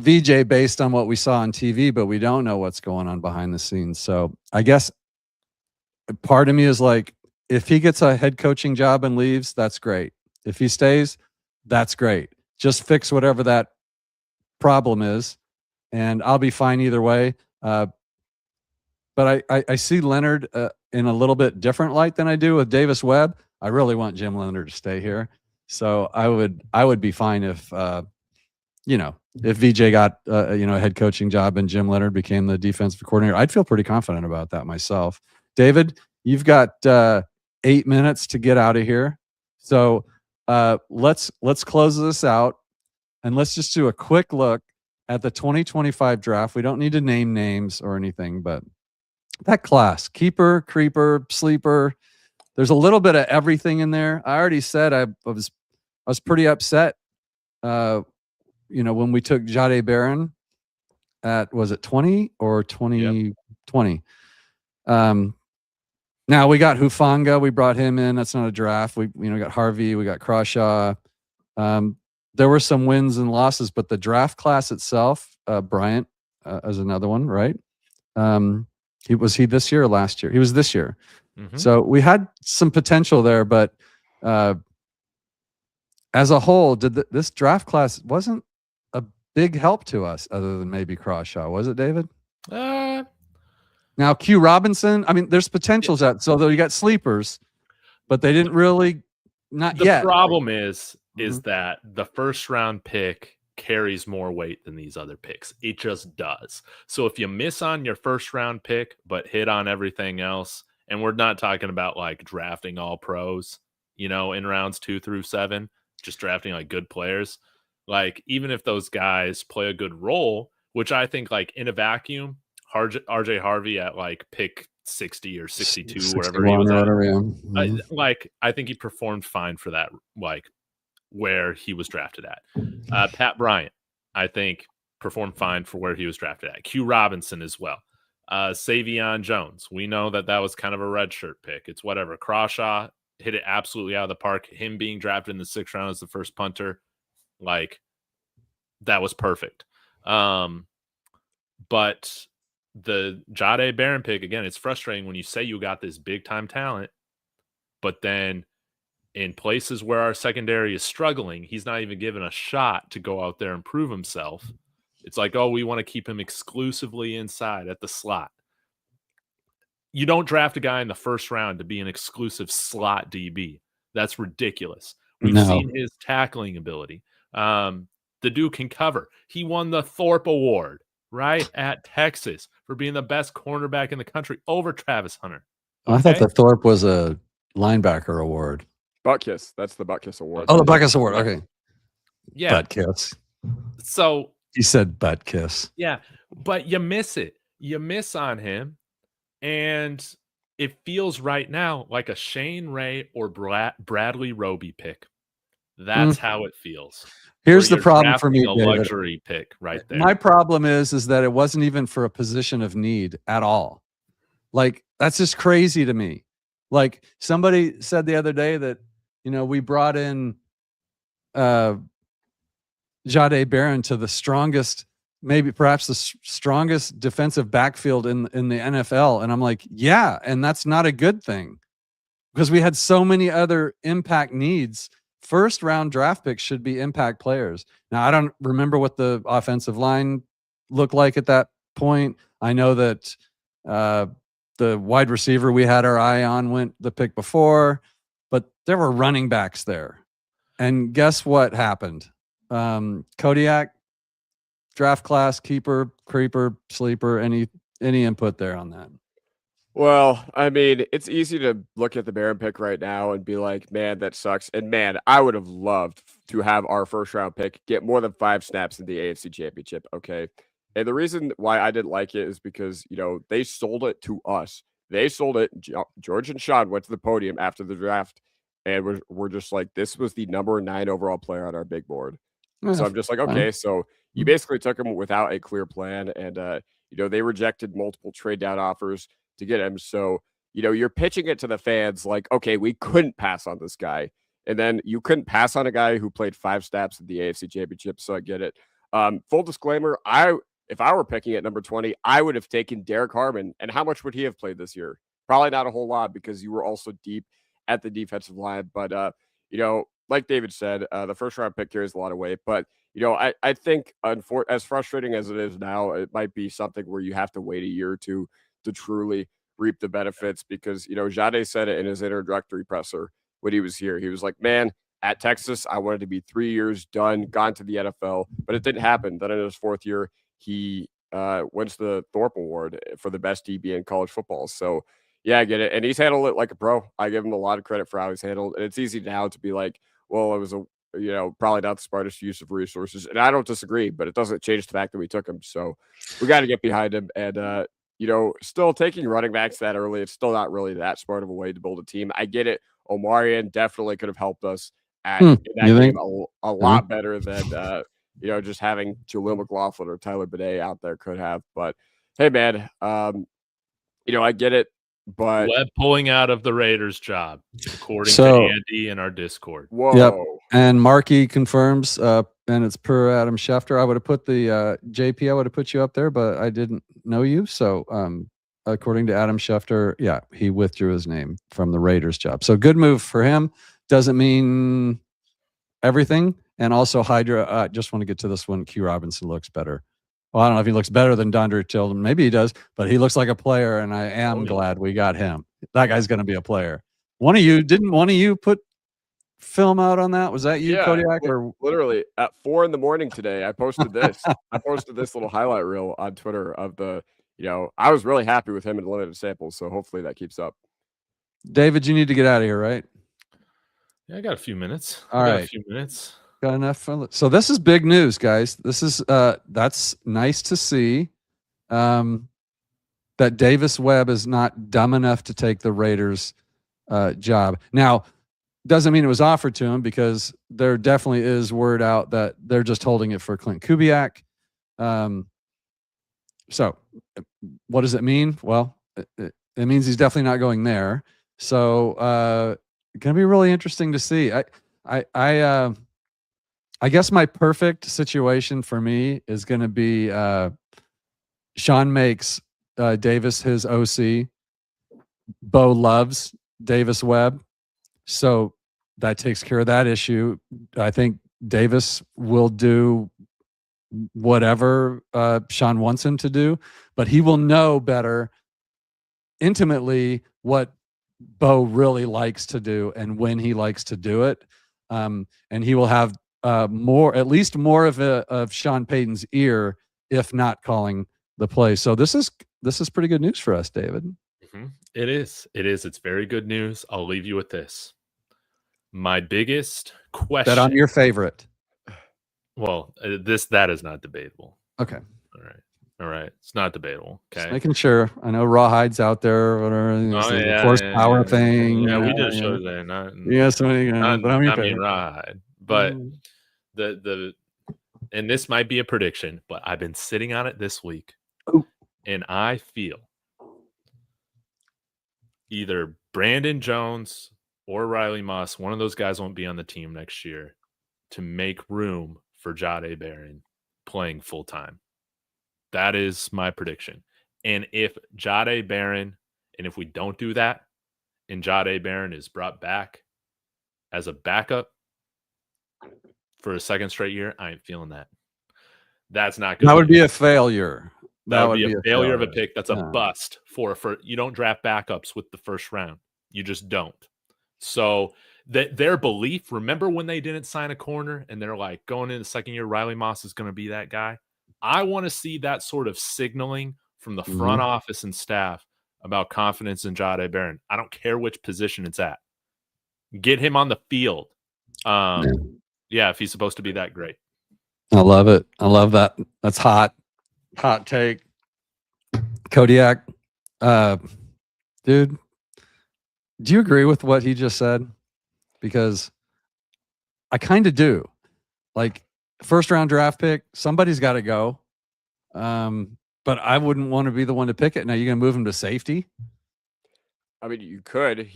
VJ based on what we saw on TV, but we don't know what's going on behind the scenes. So I guess part of me is like, if he gets a head coaching job and leaves, that's great. If he stays, that's great. Just fix whatever that problem is, and I'll be fine either way. But I see Leonard in a little bit different light than I do with Davis Webb. I really want Jim Leonard to stay here. So I would be fine if, if VJ got, a head coaching job and Jim Leonard became the defensive coordinator. I'd feel pretty confident about that myself. David, you've got 8 minutes to get out of here. So let's close this out and let's just do a quick look at the 2025 draft. We don't need to name names or anything, but that class, keeper, creeper, sleeper, there's a little bit of everything in there. I already said I was pretty upset, when we took Jahdae Barron at, was it 20 or 2020? Yep. Now we got Hufanga. We brought him in. That's not a draft. We got Harvey. We got Crawshaw. There were some wins and losses, but the draft class itself, Bryant is another one, right? Was he this year or last year? He was this year. So we had some potential there, but as a whole, this draft class wasn't a big help to us, other than maybe Crawshaw. Was it, David? Now Q Robinson. I mean, there's potentials at. So though you got sleepers, but they didn't really. Not yet. The problem is that the first round pick carries more weight than these other picks. It just does. So if you miss on your first round pick, but hit on everything else, and we're not talking about like drafting all pros, in rounds 2 through 7, just drafting like good players. Like even if those guys play a good role, which I think like in a vacuum, RJ Harvey at like pick 60 or 62, wherever he was at. Like I think he performed fine for that, like where he was drafted at. Pat Bryant, I think, performed fine for where he was drafted at. Q Robinson as well. Savion Jones, we know that was kind of a redshirt pick. It's whatever. Crawshaw hit it absolutely out of the park. Him being drafted in the 6th round as the first punter, like that was perfect. But the Jahdae Barron pick, again, it's frustrating when you say you got this big time talent, but then in places where our secondary is struggling, he's not even given a shot to go out there and prove himself. It's like, oh, we want to keep him exclusively inside at the slot. You don't draft a guy in the 1st round to be an exclusive slot DB. That's ridiculous. We've seen his tackling ability. The dude can cover. He won the Thorpe Award, right, at Texas for being the best cornerback in the country over Travis Hunter. Okay? I thought the Thorpe was a linebacker award. Butkus. That's the Butkus Award. Oh, the Butkus Award. Okay. Yeah. Butkus. So he said Butkus. Yeah, but you miss it. You miss on him, and it feels right now like a Shane Ray or Bradley Roby pick. That's how it feels. Here's the problem for me, a luxury pick right there. My problem is that it wasn't even for a position of need at all. Like, that's just crazy to me. Like, somebody said the other day that, we brought in Jahdae Barron to the strongest, maybe perhaps the strongest defensive backfield in the NFL. And I'm like, yeah, and that's not a good thing because we had so many other impact needs. 1st round draft picks should be impact players. Now, I don't remember what the offensive line looked like at that point. I know that the wide receiver we had our eye on went the pick before, but there were running backs there. And guess what happened? Kodiak, draft class, keeper, creeper, sleeper, any input there on that? Well, I mean, it's easy to look at the Barron pick right now and be like, man, that sucks. And man, I would have loved to have our 1st round pick get more than 5 snaps in the AFC Championship. Okay. And the reason why I didn't like it is because, they sold it to us. They sold it. George and Sean went to the podium after the draft and we're just like, this was the number 9 overall player on our big board. So I'm just like, okay, so you basically took him without a clear plan. And, they rejected multiple trade down offers to get him. So, you're pitching it to the fans like, okay, we couldn't pass on this guy. And then you couldn't pass on a guy who played 5 snaps at the AFC Championship. So I get it. Full disclaimer, if I were picking at number 20, I would have taken Derek Harmon. And how much would he have played this year? Probably not a whole lot because you were also deep at the defensive line. But, like David said, the 1st round pick carries a lot of weight. But, I think as frustrating as it is now, it might be something where you have to wait a year or two to truly reap the benefits because, Jahdae said it in his introductory presser when he was here. He was like, man, at Texas, I wanted to be 3 years done, gone to the NFL, but it didn't happen. Then in his 4th year, he wins the Thorpe Award for the best DB in college football. So, yeah, I get it. And he's handled it like a pro. I give him a lot of credit for how he's handled it. And it's easy now to be like, well, it was probably not the smartest use of resources. And I don't disagree, but it doesn't change the fact that we took him. So we got to get behind him. And, still taking running backs that early, it's still not really that smart of a way to build a team. I get it. Omarion definitely could have helped us in that game a lot better than just having Jaleel McLaughlin or Tyler Binet out there could have. But hey, man, I get it. But Webb pulling out of the Raiders job, according So- to Andy in our Discord. whoa. Yep. And Markey confirms, and it's per Adam Schefter. I would have put the JP, I would have put you up there, but I didn't know you. So according to Adam Schefter, yeah, he withdrew his name from the Raiders job. So good move for him. Doesn't mean everything. And also Hydra, just want to get to this one. Q Robinson looks better. Well, I don't know if he looks better than Dondre Tilden. Maybe he does, but he looks like a player, and I am glad we got him. That guy's going to be a player. Didn't one of you put film out on that? Was that you, Yeah, Kodiak? Or literally at 4 a.m. today, I posted this. I posted this little highlight reel on Twitter of the, I was really happy with him in limited samples. So hopefully that keeps up. David, you need to get out of here, right? Yeah, I got a few minutes. All I got right. a few minutes. Got enough fun. So this is big news, guys. This is that's nice to see. That Davis Webb is not dumb enough to take the Raiders job. Now, doesn't mean it was offered to him, because there definitely is word out that they're just holding it for Clint Kubiak. So what does it mean? Well, it means he's definitely not going there. So it's going to be really interesting to see. I guess my perfect situation for me is going to be Sean makes Davis his OC. Bo loves Davis Webb. So that takes care of that issue. I think Davis will do whatever Sean wants him to do, but he will know better intimately what Bo really likes to do and when he likes to do it. And he will have at least more of Sean Payton's ear, if not calling the play. So this is pretty good news for us, David. Mm-hmm. It is. It's very good news. I'll leave you with this. My biggest question. Bet on your favorite. Well, that is not debatable. Okay. All right. It's not debatable. Okay. Just making sure. I know Rawhide's out there. Whatever. The horsepower thing. Yeah, we just showed that. Not favorite. Rawhide. But and this might be a prediction, but I've been sitting on it this week. Ooh. And I feel either Brandon Jones or Riley Moss, one of those guys won't be on the team next year to make room for Jahdae Barron playing full time. That is my prediction. And if Jahdae Barron, and if we don't do that, and Jahdae Barron is brought back as a backup for a second straight year, I ain't feeling that. That's not good. That would be a failure. That would be a failure of a pick. That's a bust for you don't draft backups with the first round. You just don't. So their belief, remember when they didn't sign a corner and they're like, going into the second year, Riley Moss is going to be that guy. I want to see that sort of signaling from the front office and staff about confidence in Jahdae Barron. I don't care which position it's at. Get him on the field. Yeah, if he's supposed to be that great. I love it. I love that. That's hot. Hot take. Kodiak. Dude, do you agree with what he just said? Because I kind of do. Like, first round draft pick, somebody's got to go. But I wouldn't want to be the one to pick it. Now you're going to move him to safety? I mean, you could.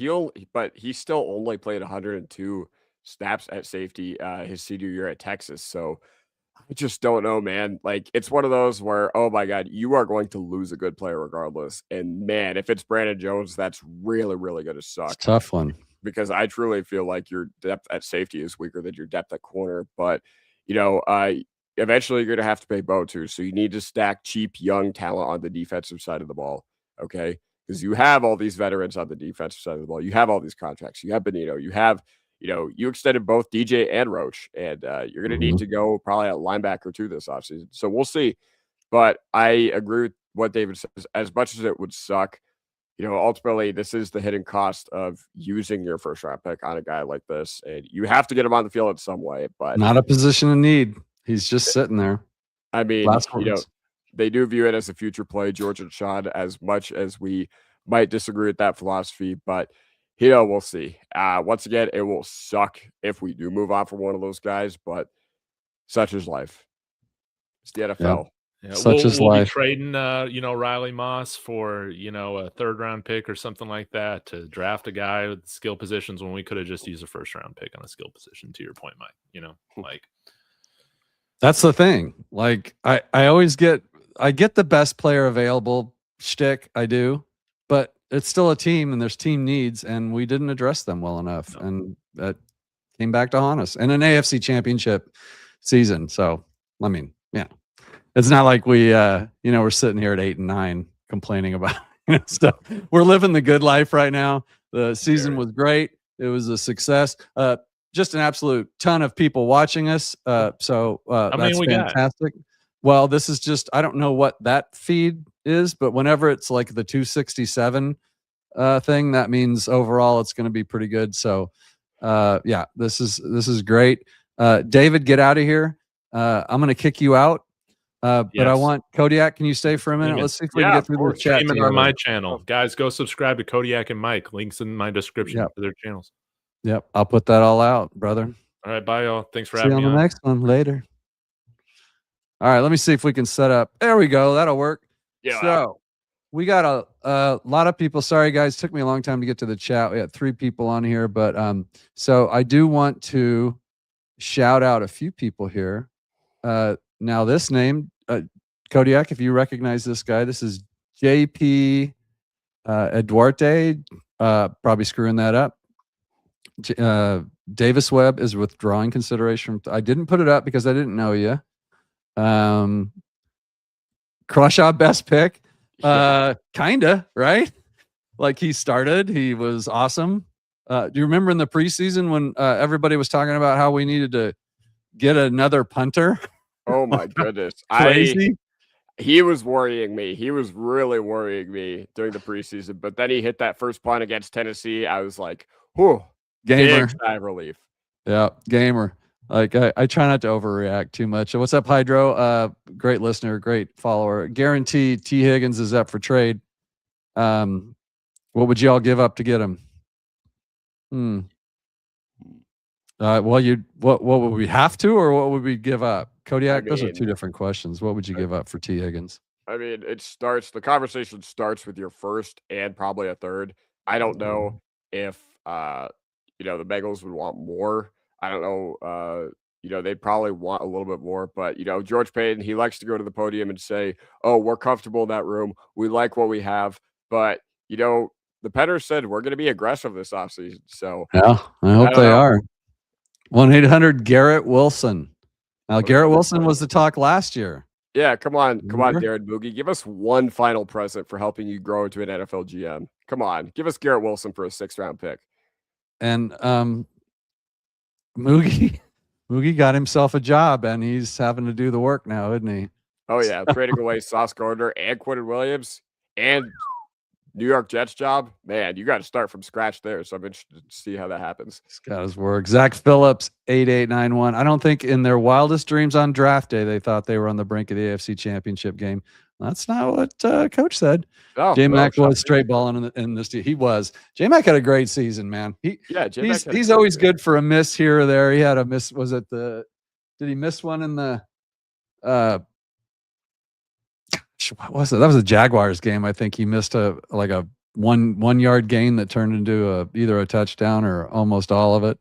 But he still only played 102 snaps at safety his senior year at Texas. So I just don't know, man. Like, it's one of those where, oh my God, you are going to lose a good player regardless. And man, if it's Brandon Jones, that's really, really going to suck. It's a tough one. Because I truly feel like your depth at safety is weaker than your depth at corner. But, eventually you're going to have to pay Bo too. So you need to stack cheap, young talent on the defensive side of the ball. Okay. Because you have all these veterans on the defensive side of the ball. You have all these contracts. You have Benito. You have, you extended both DJ and Roach. And you're going to need to go probably at linebacker too this offseason. So we'll see. But I agree with what David says. As much as it would suck, ultimately, this is the hidden cost of using your first round pick on a guy like this. And you have to get him on the field in some way. But not a position of need. He's just sitting there. I mean, they do view it as a future play, George and Sean, as much as we might disagree with that philosophy. But, we'll see. Once again, it will suck if we do move on from one of those guys, but such is life. It's the NFL. Yeah, Such is we'll be life. trading, Riley Moss for, a third round pick or something like that to draft a guy with skill positions when we could have just used a first round pick on a skill position. To your point, Mike, like That's the thing. Like I always get the best player available shtick. I do, but it's still a team and there's team needs, and we didn't address them well enough, and that came back to haunt us in an AFC Championship season. So I mean, yeah, it's not like we we're sitting here at 8-9 complaining about stuff. We're living the good life right now. The season was great. It was a success. Just an absolute ton of people watching us. So that's fantastic. Well, this is just, I don't know what that feed is, but whenever it's like the 267 thing, that means overall it's going to be pretty good. So yeah, this is great. David, get out of here. I'm going to kick you out. But I want Kodiak. Can you stay for a minute? Let's see if we can get through the chat. On my channel, guys, go subscribe to Kodiak and Mike. Links in my description for their channels. Yep, I'll put that all out, brother. All right, bye, y'all. Thanks for See having me you on the next one later. All right, let me see if we can set up. There we go. That'll work. Yeah. So we got a lot of people. Sorry, guys, took me a long time to get to the chat. We had 3 people on here, but so I do want to shout out a few people here. Now this name, Kodiak, if you recognize this guy, this is JP Eduarte. Probably screwing that up. Davis Webb is withdrawing consideration. I didn't put it up because I didn't know you. Crushaw best pick. Kinda, right? Like he started, he was awesome. Do you remember in the preseason when everybody was talking about how we needed to get another punter? Oh my goodness. Crazy. He was worrying me. He was really worrying me during the preseason, but then he hit that first punt against Tennessee. I was like, whew. Gamer. Big sigh of relief. Yeah, gamer. Like I try not to overreact too much. What's up, Hydro? Great listener, great follower. Guarantee T. Higgins is up for trade. What would y'all give up to get him? Well, what would we have to, or what would we give up? Kodiak, those are 2 different questions. What would you give up for T. Higgins? I mean, the conversation starts with your first and probably a third. I don't know if the Bengals would want more. I don't know. They probably want a little bit more, but George Payton, he likes to go to the podium and say, "Oh, we're comfortable in that room. We like what we have." But the Petters said we're going to be aggressive this offseason. So yeah, I hope they are. 1-800 Garrett Wilson. Now, Garrett Wilson was the talk last year. Yeah, come on, Darren Boogie. Give us one final present for helping you grow into an NFL GM. Come on, give us Garrett Wilson for a 6th-round pick. And Moogie got himself a job, and he's having to do the work now, isn't he? Oh yeah, trading away Sauce Gardner and Quentin Williams and New York Jets job. Man, you got to start from scratch there. So I'm interested to see how that happens. He's got his work. Zach Phillips, 8891. I don't think in their wildest dreams on draft day they thought they were on the brink of the AFC Championship game. That's not what Coach said. Oh, J-Mac was straight balling in this. He was. J-Mac had a great season, man. He's always good for a miss here or there. He had a miss. Was it did he miss one in the what was it? That was a Jaguars game. I think he missed a 1-yard gain that turned into either a touchdown or almost all of it.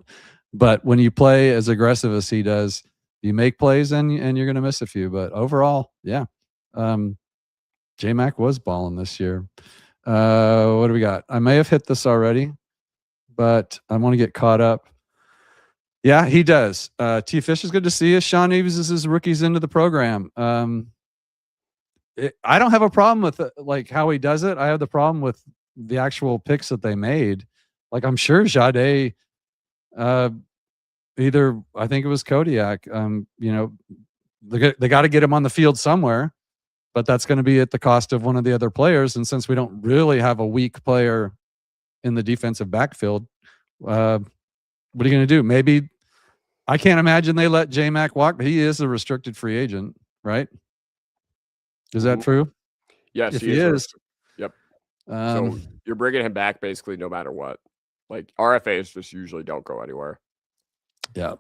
But when you play as aggressive as he does, you make plays and you're going to miss a few. But overall, yeah. J-Mac was balling this year. What do we got? I may have hit this already, but I want to get caught up. Yeah, he does. T. Fish is good to see you. Sean Eves is his rookies into the program. I don't have a problem with how he does it. I have the problem with the actual picks that they made. Like I'm sure Jade, either I think it was Kodiak. They got to get him on the field somewhere, but that's going to be at the cost of one of the other players. And since we don't really have a weak player in the defensive backfield, what are you going to do? Maybe I can't imagine they let J-Mac walk, but he is a restricted free agent, right? Is that true? Yes, if he is. Yep. So you're bringing him back basically no matter what. Like RFAs just usually don't go anywhere. Yeah.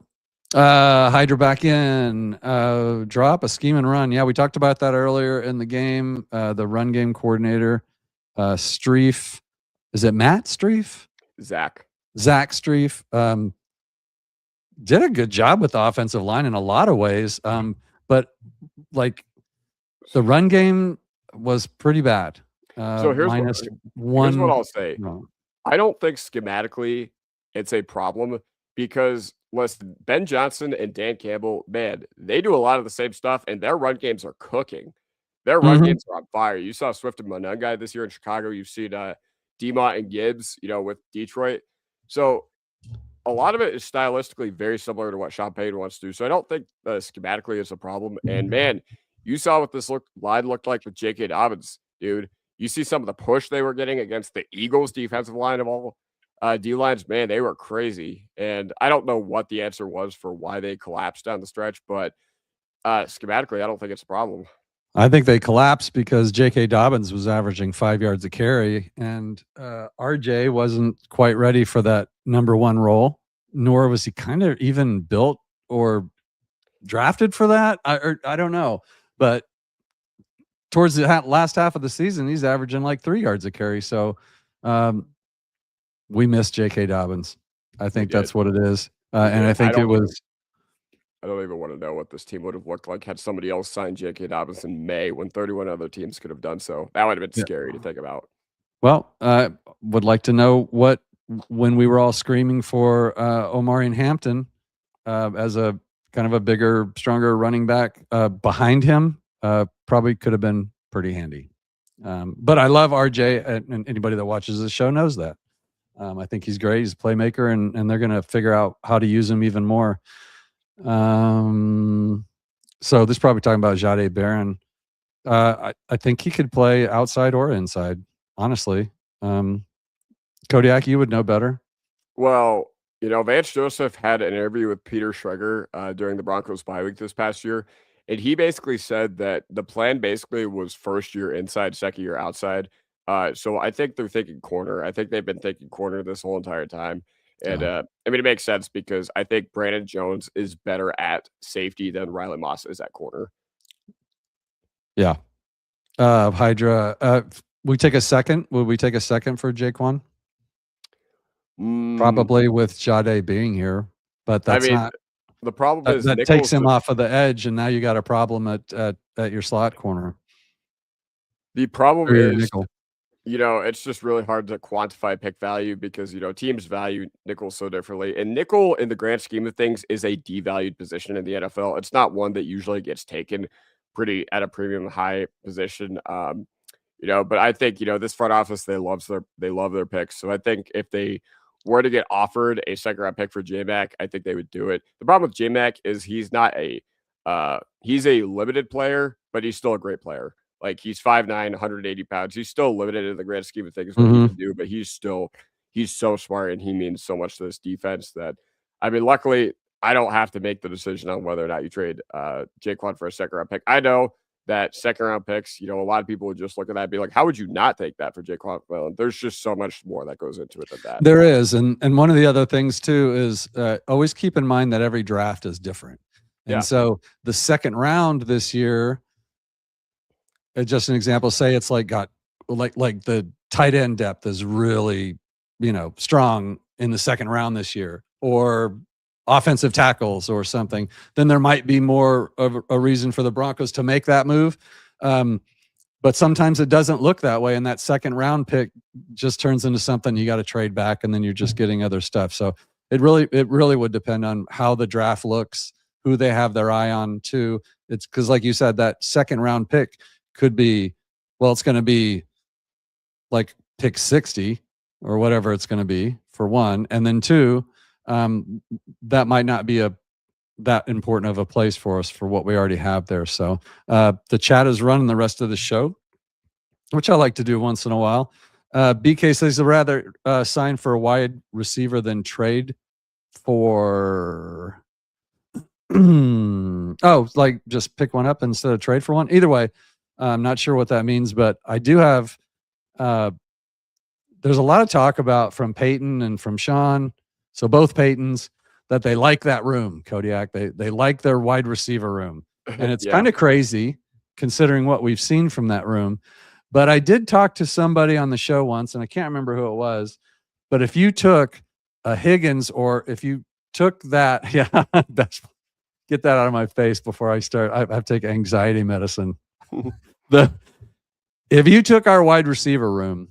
Hydra back in. Drop a scheme and run. Yeah, we talked about that earlier in the game. The run game coordinator, Streif. Is it Matt Streif? Zach Streif. Did a good job with the offensive line in a lot of ways. But like the run game was pretty bad. So here's one. Here's what I'll say. No. I don't think schematically it's a problem because listen, Ben Johnson and Dan Campbell, man, they do a lot of the same stuff and their run games are cooking. Their run games are on fire. You saw Swift and Monungai this year in Chicago. You've seen DeMont and Gibbs, with Detroit. So a lot of it is stylistically very similar to what Sean Payton wants to do. So I don't think schematically it's a problem. And man, you saw what this line looked like with J.K. Dobbins, dude. You see some of the push they were getting against the Eagles defensive line of all D-lines. Man, they were crazy. And I don't know what the answer was for why they collapsed down the stretch, but schematically, I don't think it's a problem. I think they collapsed because J.K. Dobbins was averaging 5 yards a carry, and R.J. wasn't quite ready for that number one role, nor was he kind of even built or drafted for that. I don't know. But towards the last half of the season, he's averaging like 3 yards a carry. So we missed J.K. Dobbins. I think that's what it is. And I think it was. I don't even want to know what this team would have looked like had somebody else signed J.K. Dobbins in May when 31 other teams could have done so. That would have been scary to think about. Well, I would like to know when we were all screaming for Omarion Hampton as a kind of a bigger, stronger running back behind him, probably could have been pretty handy. But I love RJ, and anybody that watches the show knows that. I think he's great. He's a playmaker, and they're going to figure out how to use him even more. So this is probably talking about Jahdae Barron. I think he could play outside or inside, honestly. Kodiak, you would know better. Well, Vance Joseph had an interview with Peter Schrager during the Broncos bye week this past year, and he basically said that the plan basically was first year inside, second year outside. So I think they're thinking corner. I think they've been thinking corner this whole entire time. And it makes sense because I think Brandon Jones is better at safety than Riley Moss is at corner. Yeah. Hydra, we take a second. Will we take a second for Jaquan? Probably with Jahdae being here, but that's not. The problem is that takes him off of the edge, and now you got a problem at your slot corner. The problem is nickel. It's just really hard to quantify pick value because, teams value nickel so differently. And nickel, in the grand scheme of things, is a devalued position in the NFL. It's not one that usually gets taken at a premium high position. But I think, this front office, they love their picks. So I think if they were to get offered a second round pick for J-Mac, I think they would do it. The problem with J-Mac is he's a limited player, but he's still a great player. Like he's 5'9", 180 pounds. He's still limited in the grand scheme of things what he can do, but he's so smart and he means so much to this defense that, luckily I don't have to make the decision on whether or not you trade Jaquan for a second round pick. I know that second round picks, a lot of people would just look at that and be like, how would you not take that for Jaquan? Well, there's just so much more that goes into it than that. There is. And one of the other things too is always keep in mind that every draft is different. And so the second round this year, just an example, say it's like the tight end depth is really, strong in the second round this year, or offensive tackles or something, then there might be more of a reason for the Broncos to make that move. But sometimes it doesn't look that way. And that second round pick just turns into something you got to trade back, and then you're just getting other stuff. So it really would depend on how the draft looks, who they have their eye on too. It's because, like you said, that second round pick could be, it's going to be like pick 60 or whatever it's going to be for one. And then two, that might not be that important of a place for us for what we already have there. So the chat is running the rest of the show, which I like to do once in a while. BK says I'd rather sign for a wide receiver than trade for like just pick one up instead of trade for one. Either way, I'm not sure what that means, but I do have there's a lot of talk about from Payton and from Sean, so both Paytons, that they like that room, Kodiak. They like their wide receiver room. And it's Yeah. kind of crazy considering what we've seen from that room. But I did talk to somebody on the show once, and I can't remember who it was. But if you took a Higgins, or if you took that, yeah, get that out of my face before I start. I have to take anxiety medicine. If you took our wide receiver room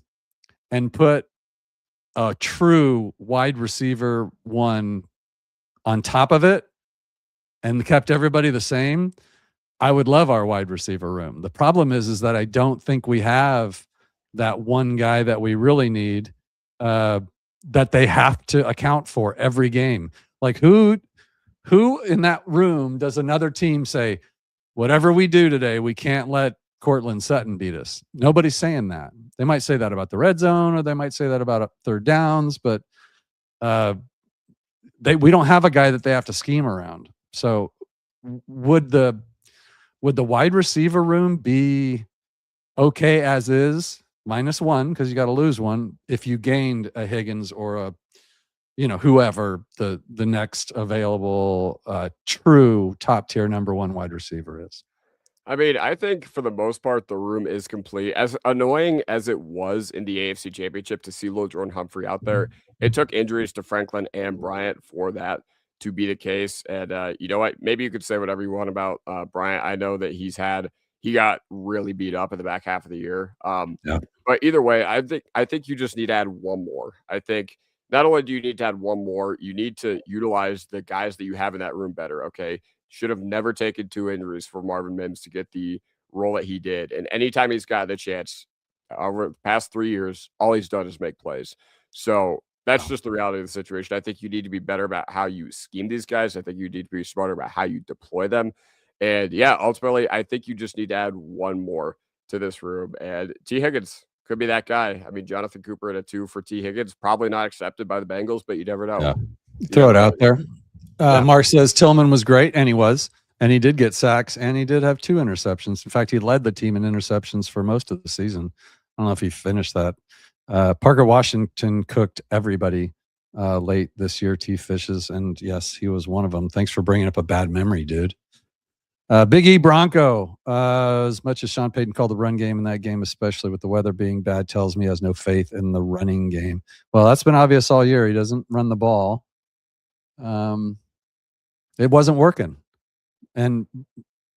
and put a true wide receiver one on top of it and kept everybody the same, I would love our wide receiver room. The problem is that I don't think we have that one guy that we really need, that they have to account for every game. Like who in that room does another team say, whatever we do today, we can't let Cortland Sutton beat us? Nobody's saying that. They might say that about the red zone, or they might say that about third downs, but we don't have a guy that they have to scheme around. So would the wide receiver room be okay as is, -1, because you got to lose one, if you gained a Higgins or a, whoever the next available true top tier number one wide receiver is? I mean, I think for the most part, the room is complete. As annoying as it was in the AFC Championship to see Lil Jordan Humphrey out there, it took injuries to Franklin and Bryant for that to be the case. And you know what? Maybe you could say whatever you want about Bryant. I know that he got really beat up in the back half of the year. Yeah. But either way, I think you just need to add one more. I think not only do you need to add one more, you need to utilize the guys that you have in that room better. Okay. Should have never taken 2 injuries for Marvin Mims to get the role that he did. And anytime he's got the chance over the past 3 years, all he's done is make plays. So that's just the reality of the situation. I think you need to be better about how you scheme these guys. I think you need to be smarter about how you deploy them. And yeah, ultimately, I think you just need to add one more to this room. And T. Higgins could be that guy. I mean, Jonathan Cooper at a 2 for T. Higgins, probably not accepted by the Bengals, but you never know. Yeah. Throw it out there. Mark says Tillman was great, and he was. And he did get sacks, and he did have 2 interceptions. In fact, he led the team in interceptions for most of the season. I don't know if he finished that. Parker Washington cooked everybody late this year, T. Fishes, and yes, he was one of them. Thanks for bringing up a bad memory, dude. Big E Bronco, as much as Sean Payton called the run game in that game, especially with the weather being bad, tells me he has no faith in the running game. Well, that's been obvious all year. He doesn't run the ball. It wasn't working. And,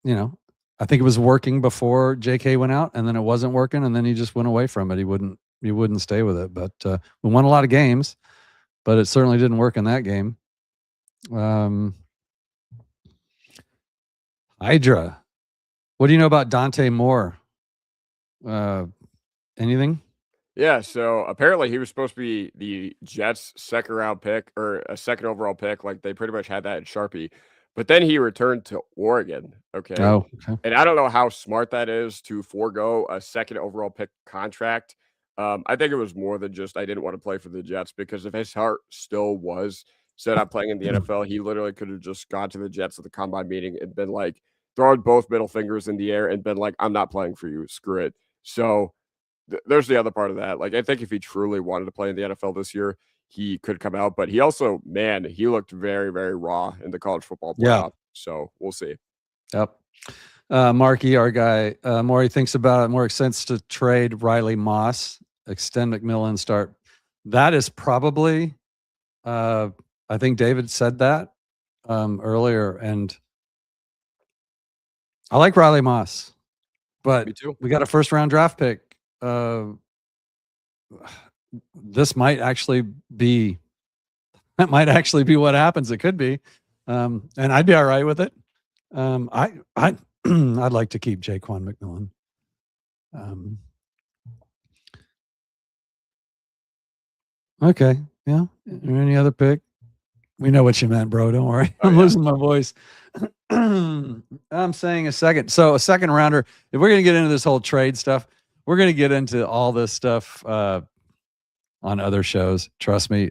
I think it was working before JK went out, and then it wasn't working, and then he just went away from it. He wouldn't stay with it. But we won a lot of games, but it certainly didn't work in that game. Hydra, what do you know about Dante Moore? Anything? Yeah, so apparently he was supposed to be the Jets' second-round pick, or a second overall pick. Like, they pretty much had that in Sharpie. But then he returned to Oregon, okay? Oh, okay. And I don't know how smart that is to forego a second overall pick contract. I think it was more than just I didn't want to play for the Jets, because if his heart still was set up playing in the NFL, he literally could have just gone to the Jets at the combine meeting and been like, throwing both middle fingers in the air and been like, I'm not playing for you. Screw it. So there's the other part of that. Like, I think if he truly wanted to play in the NFL this year, he could come out. But he also, man, he looked very, very raw in the college football playoff. Yeah. So we'll see. Yep. Marky, our guy, more he thinks about it, more makes sense to trade Riley Moss, extend McMillan, start. That is probably, I think David said that earlier, and I like Riley Moss, but Me too. we got a first-round draft pick. This might actually be what happens. It could be, and I'd be all right with it. I'd like to keep Jaquan McMillan. Okay, yeah. Any other pick? We know what you meant, bro. Don't worry. I'm losing my voice. I'm saying a second. So a second rounder. If we're gonna get into this whole trade stuff, we're gonna get into all this stuff on other shows. Trust me.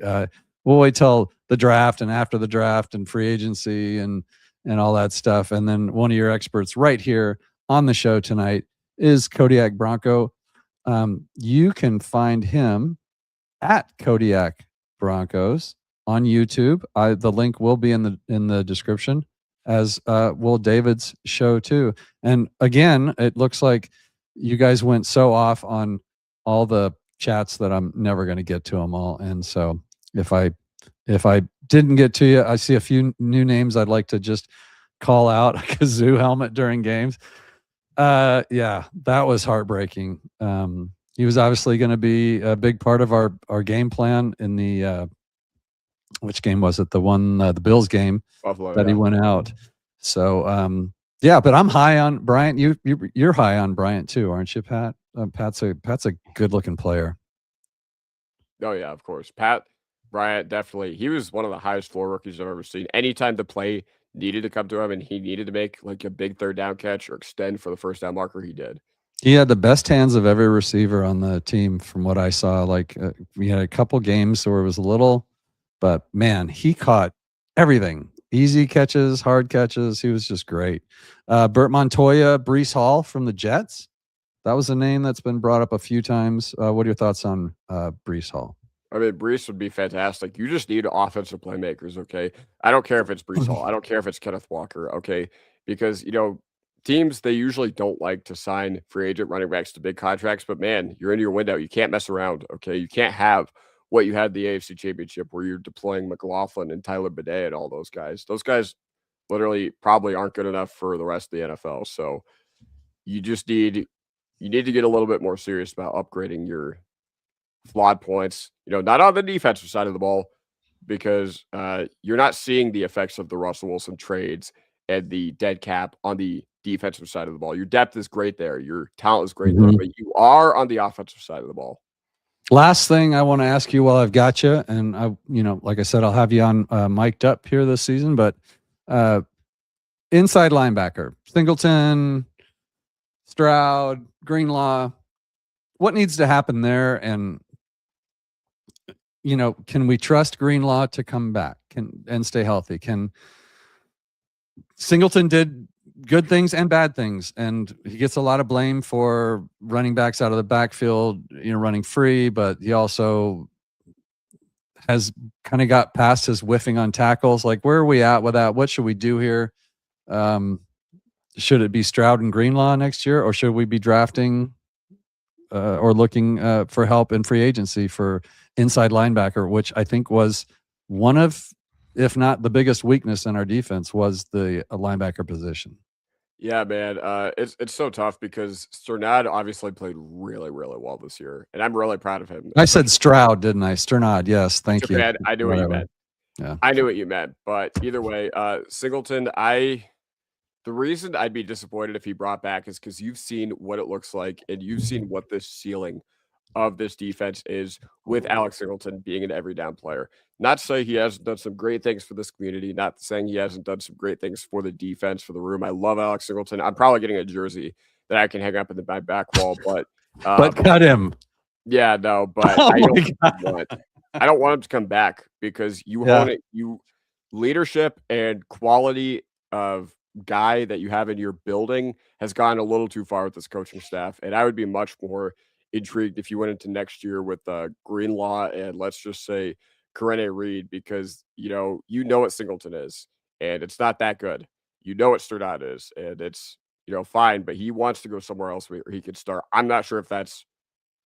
We'll wait till the draft and after the draft and free agency and all that stuff. And then one of your experts right here on the show tonight is Kodiak Bronco. You can find him at Kodiak Broncos on YouTube. The link will be in the description, as will David's show too. And again, it looks like you guys went so off on all the chats that I'm never going to get to them all. And so if I didn't get to you, I see a few new names I'd like to just call out. Kazoo helmet during games. Yeah, that was heartbreaking. He was obviously going to be a big part of our game plan in the which game was it? The one, the Bills game. Buffalo, that he went out. So yeah, but I'm high on Bryant. You're high on Bryant too, aren't you, Pat? Pat's a good looking player. Oh yeah, of course. Pat Bryant, definitely. He was one of the highest floor rookies I've ever seen. Anytime the play needed to come to him and he needed to make like a big third down catch or extend for the first down marker, he did. He had the best hands of every receiver on the team from what I saw. Like we had a couple games where it was a little, but man, he caught everything. Easy catches, hard catches. He was just great. Bert Montoya, Breece Hall from the Jets. That was a name that's been brought up a few times. What are your thoughts on Breece Hall? I mean, Breece would be fantastic. You just need offensive playmakers, okay? I don't care if it's Breece Hall. I don't care if it's Kenneth Walker, okay? Because, teams, they usually don't like to sign free agent running backs to big contracts, but man, you're in your window. You can't mess around, okay? You can't have what you had the AFC Championship where you're deploying McLaughlin and Tyler Bidet and all those guys. Those guys literally probably aren't good enough for the rest of the NFL. So you just need to get a little bit more serious about upgrading your flawed points, not on the defensive side of the ball, because you're not seeing the effects of the Russell Wilson trades and the dead cap on the defensive side of the ball. Your depth is great there. Your talent is great there, but you are on the offensive side of the ball. Last thing I want to ask you while I've got you, and like I said, I'll have you on mic'd up here this season, but inside linebacker, Singleton, Stroud, Greenlaw, what needs to happen there? And, can we trust Greenlaw to come back and stay healthy? Singleton did good things and bad things, and he gets a lot of blame for running backs out of the backfield, running free, but he also has kind of got past his whiffing on tackles. Like, where are we at with that? What should we do here? Should it be Stroud and Greenlaw next year, or should we be drafting or looking for help in free agency for inside linebacker, which I think was one of, if not the biggest weakness in our defense, was the linebacker position. Yeah, man. It's so tough because Sternad obviously played really, really well this year, and I'm really proud of him. I said Stroud, didn't I? Sternad, yes. Thank you. I knew what you meant. Yeah. I knew what you meant. But either way, Singleton, the reason I'd be disappointed if he brought back is because you've seen what it looks like, and you've seen what this ceiling of this defense is with Alex Singleton being an every down player. Not to say he hasn't done some great things for this community, not saying he hasn't done some great things for the defense, for the room. I love Alex Singleton. I'm probably getting a jersey that I can hang up in my back wall, but cut him. Yeah, no, but I don't want him to come back because you leadership and quality of guy that you have in your building has gone a little too far with this coaching staff, and I would be much more intrigued if you went into next year with Greenlaw and let's just say Karene Reed, because you know what Singleton is, and it's not that good. You know what Sternad is, and it's fine, but he wants to go somewhere else where he could start. I'm not sure if that's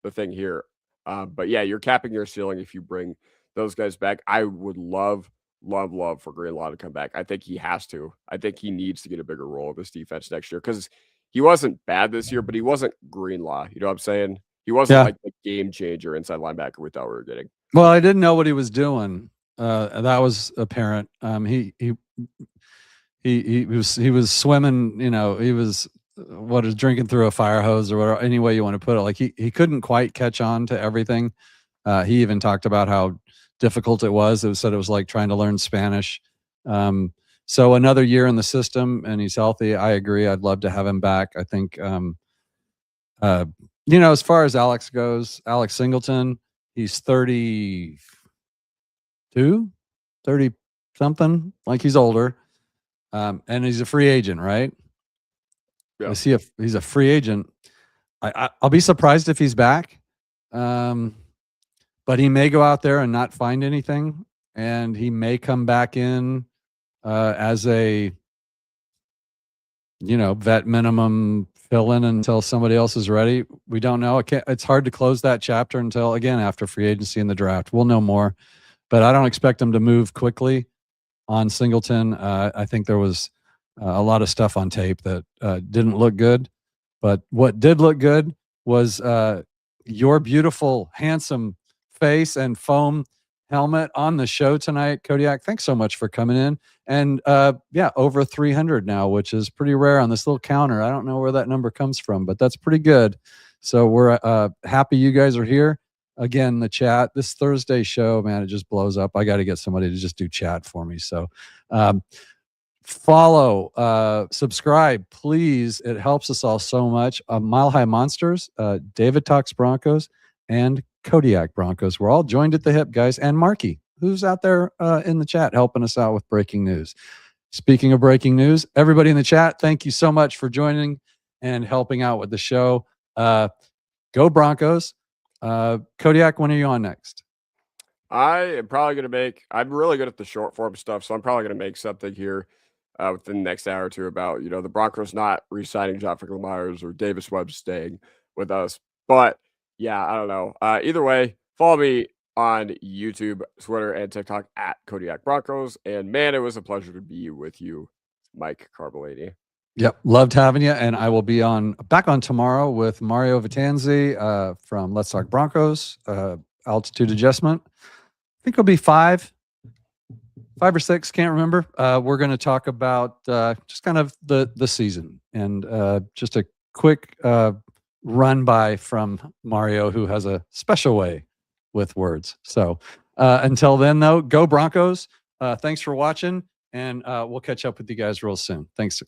the thing here, but yeah, you're capping your ceiling if you bring those guys back. I would love for Greenlaw to come back. I think he has to. I think he needs to get a bigger role in this defense next year because he wasn't bad this year, but he wasn't Greenlaw. You know what I'm saying? He wasn't like the game changer inside linebacker we thought we were getting. Well, I didn't know what he was doing. That was apparent. He was swimming. He was drinking through a fire hose or whatever. Any way you want to put it. Like he couldn't quite catch on to everything. He even talked about how difficult it was. It was like trying to learn Spanish. So another year in the system, and he's healthy. I agree. I'd love to have him back. I think. As far as Alex goes, Alex Singleton, he's 30 something, like he's older. And he's a free agent, right? Yeah. He's a free agent. I'll be surprised if he's back. But he may go out there and not find anything. and he may come back in as a vet minimum fill in until somebody else is ready. We don't know. It's hard to close that chapter until, again, after free agency and the draft. We'll know more, but I don't expect them to move quickly on Singleton. I think there was a lot of stuff on tape that didn't look good, but what did look good was your beautiful, handsome face and foam helmet on the show tonight. Kodiak, thanks so much for coming in. And over 300 now, which is pretty rare on this little counter. I don't know where that number comes from, but that's pretty good. So we're happy you guys are here. Again, the chat, this Thursday show, man, it just blows up. I got to get somebody to just do chat for me. So follow, subscribe, please. It helps us all so much. Mile High Monsters, David Talks Broncos, and Kodiak Broncos. We're all joined at the hip, guys. And Marky, who's out there in the chat helping us out with breaking news. Speaking of breaking news, everybody in the chat, thank you so much for joining and helping out with the show. Go Broncos. Kodiak, when are you on next? I am probably going to I'm really good at the short form stuff, so I'm probably going to make something here within the next hour or two about, the Broncos not re-signing John Franklin Myers or Davis Webb staying with us. But yeah, I don't know. Either way, follow me on YouTube, Twitter, and TikTok at Kodiak Broncos. And man, it was a pleasure to be with you, Mike Carbolini. Yep, loved having you. And I will be back on tomorrow with Mario Vitanzi from Let's Talk Broncos, altitude adjustment. I think it'll be five or six, can't remember. We're going to talk about just kind of the season and just a quick run by from Mario, who has a special way with words. So until then, though, go Broncos. Thanks for watching, and we'll catch up with you guys real soon. Thanks.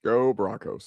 Go Broncos.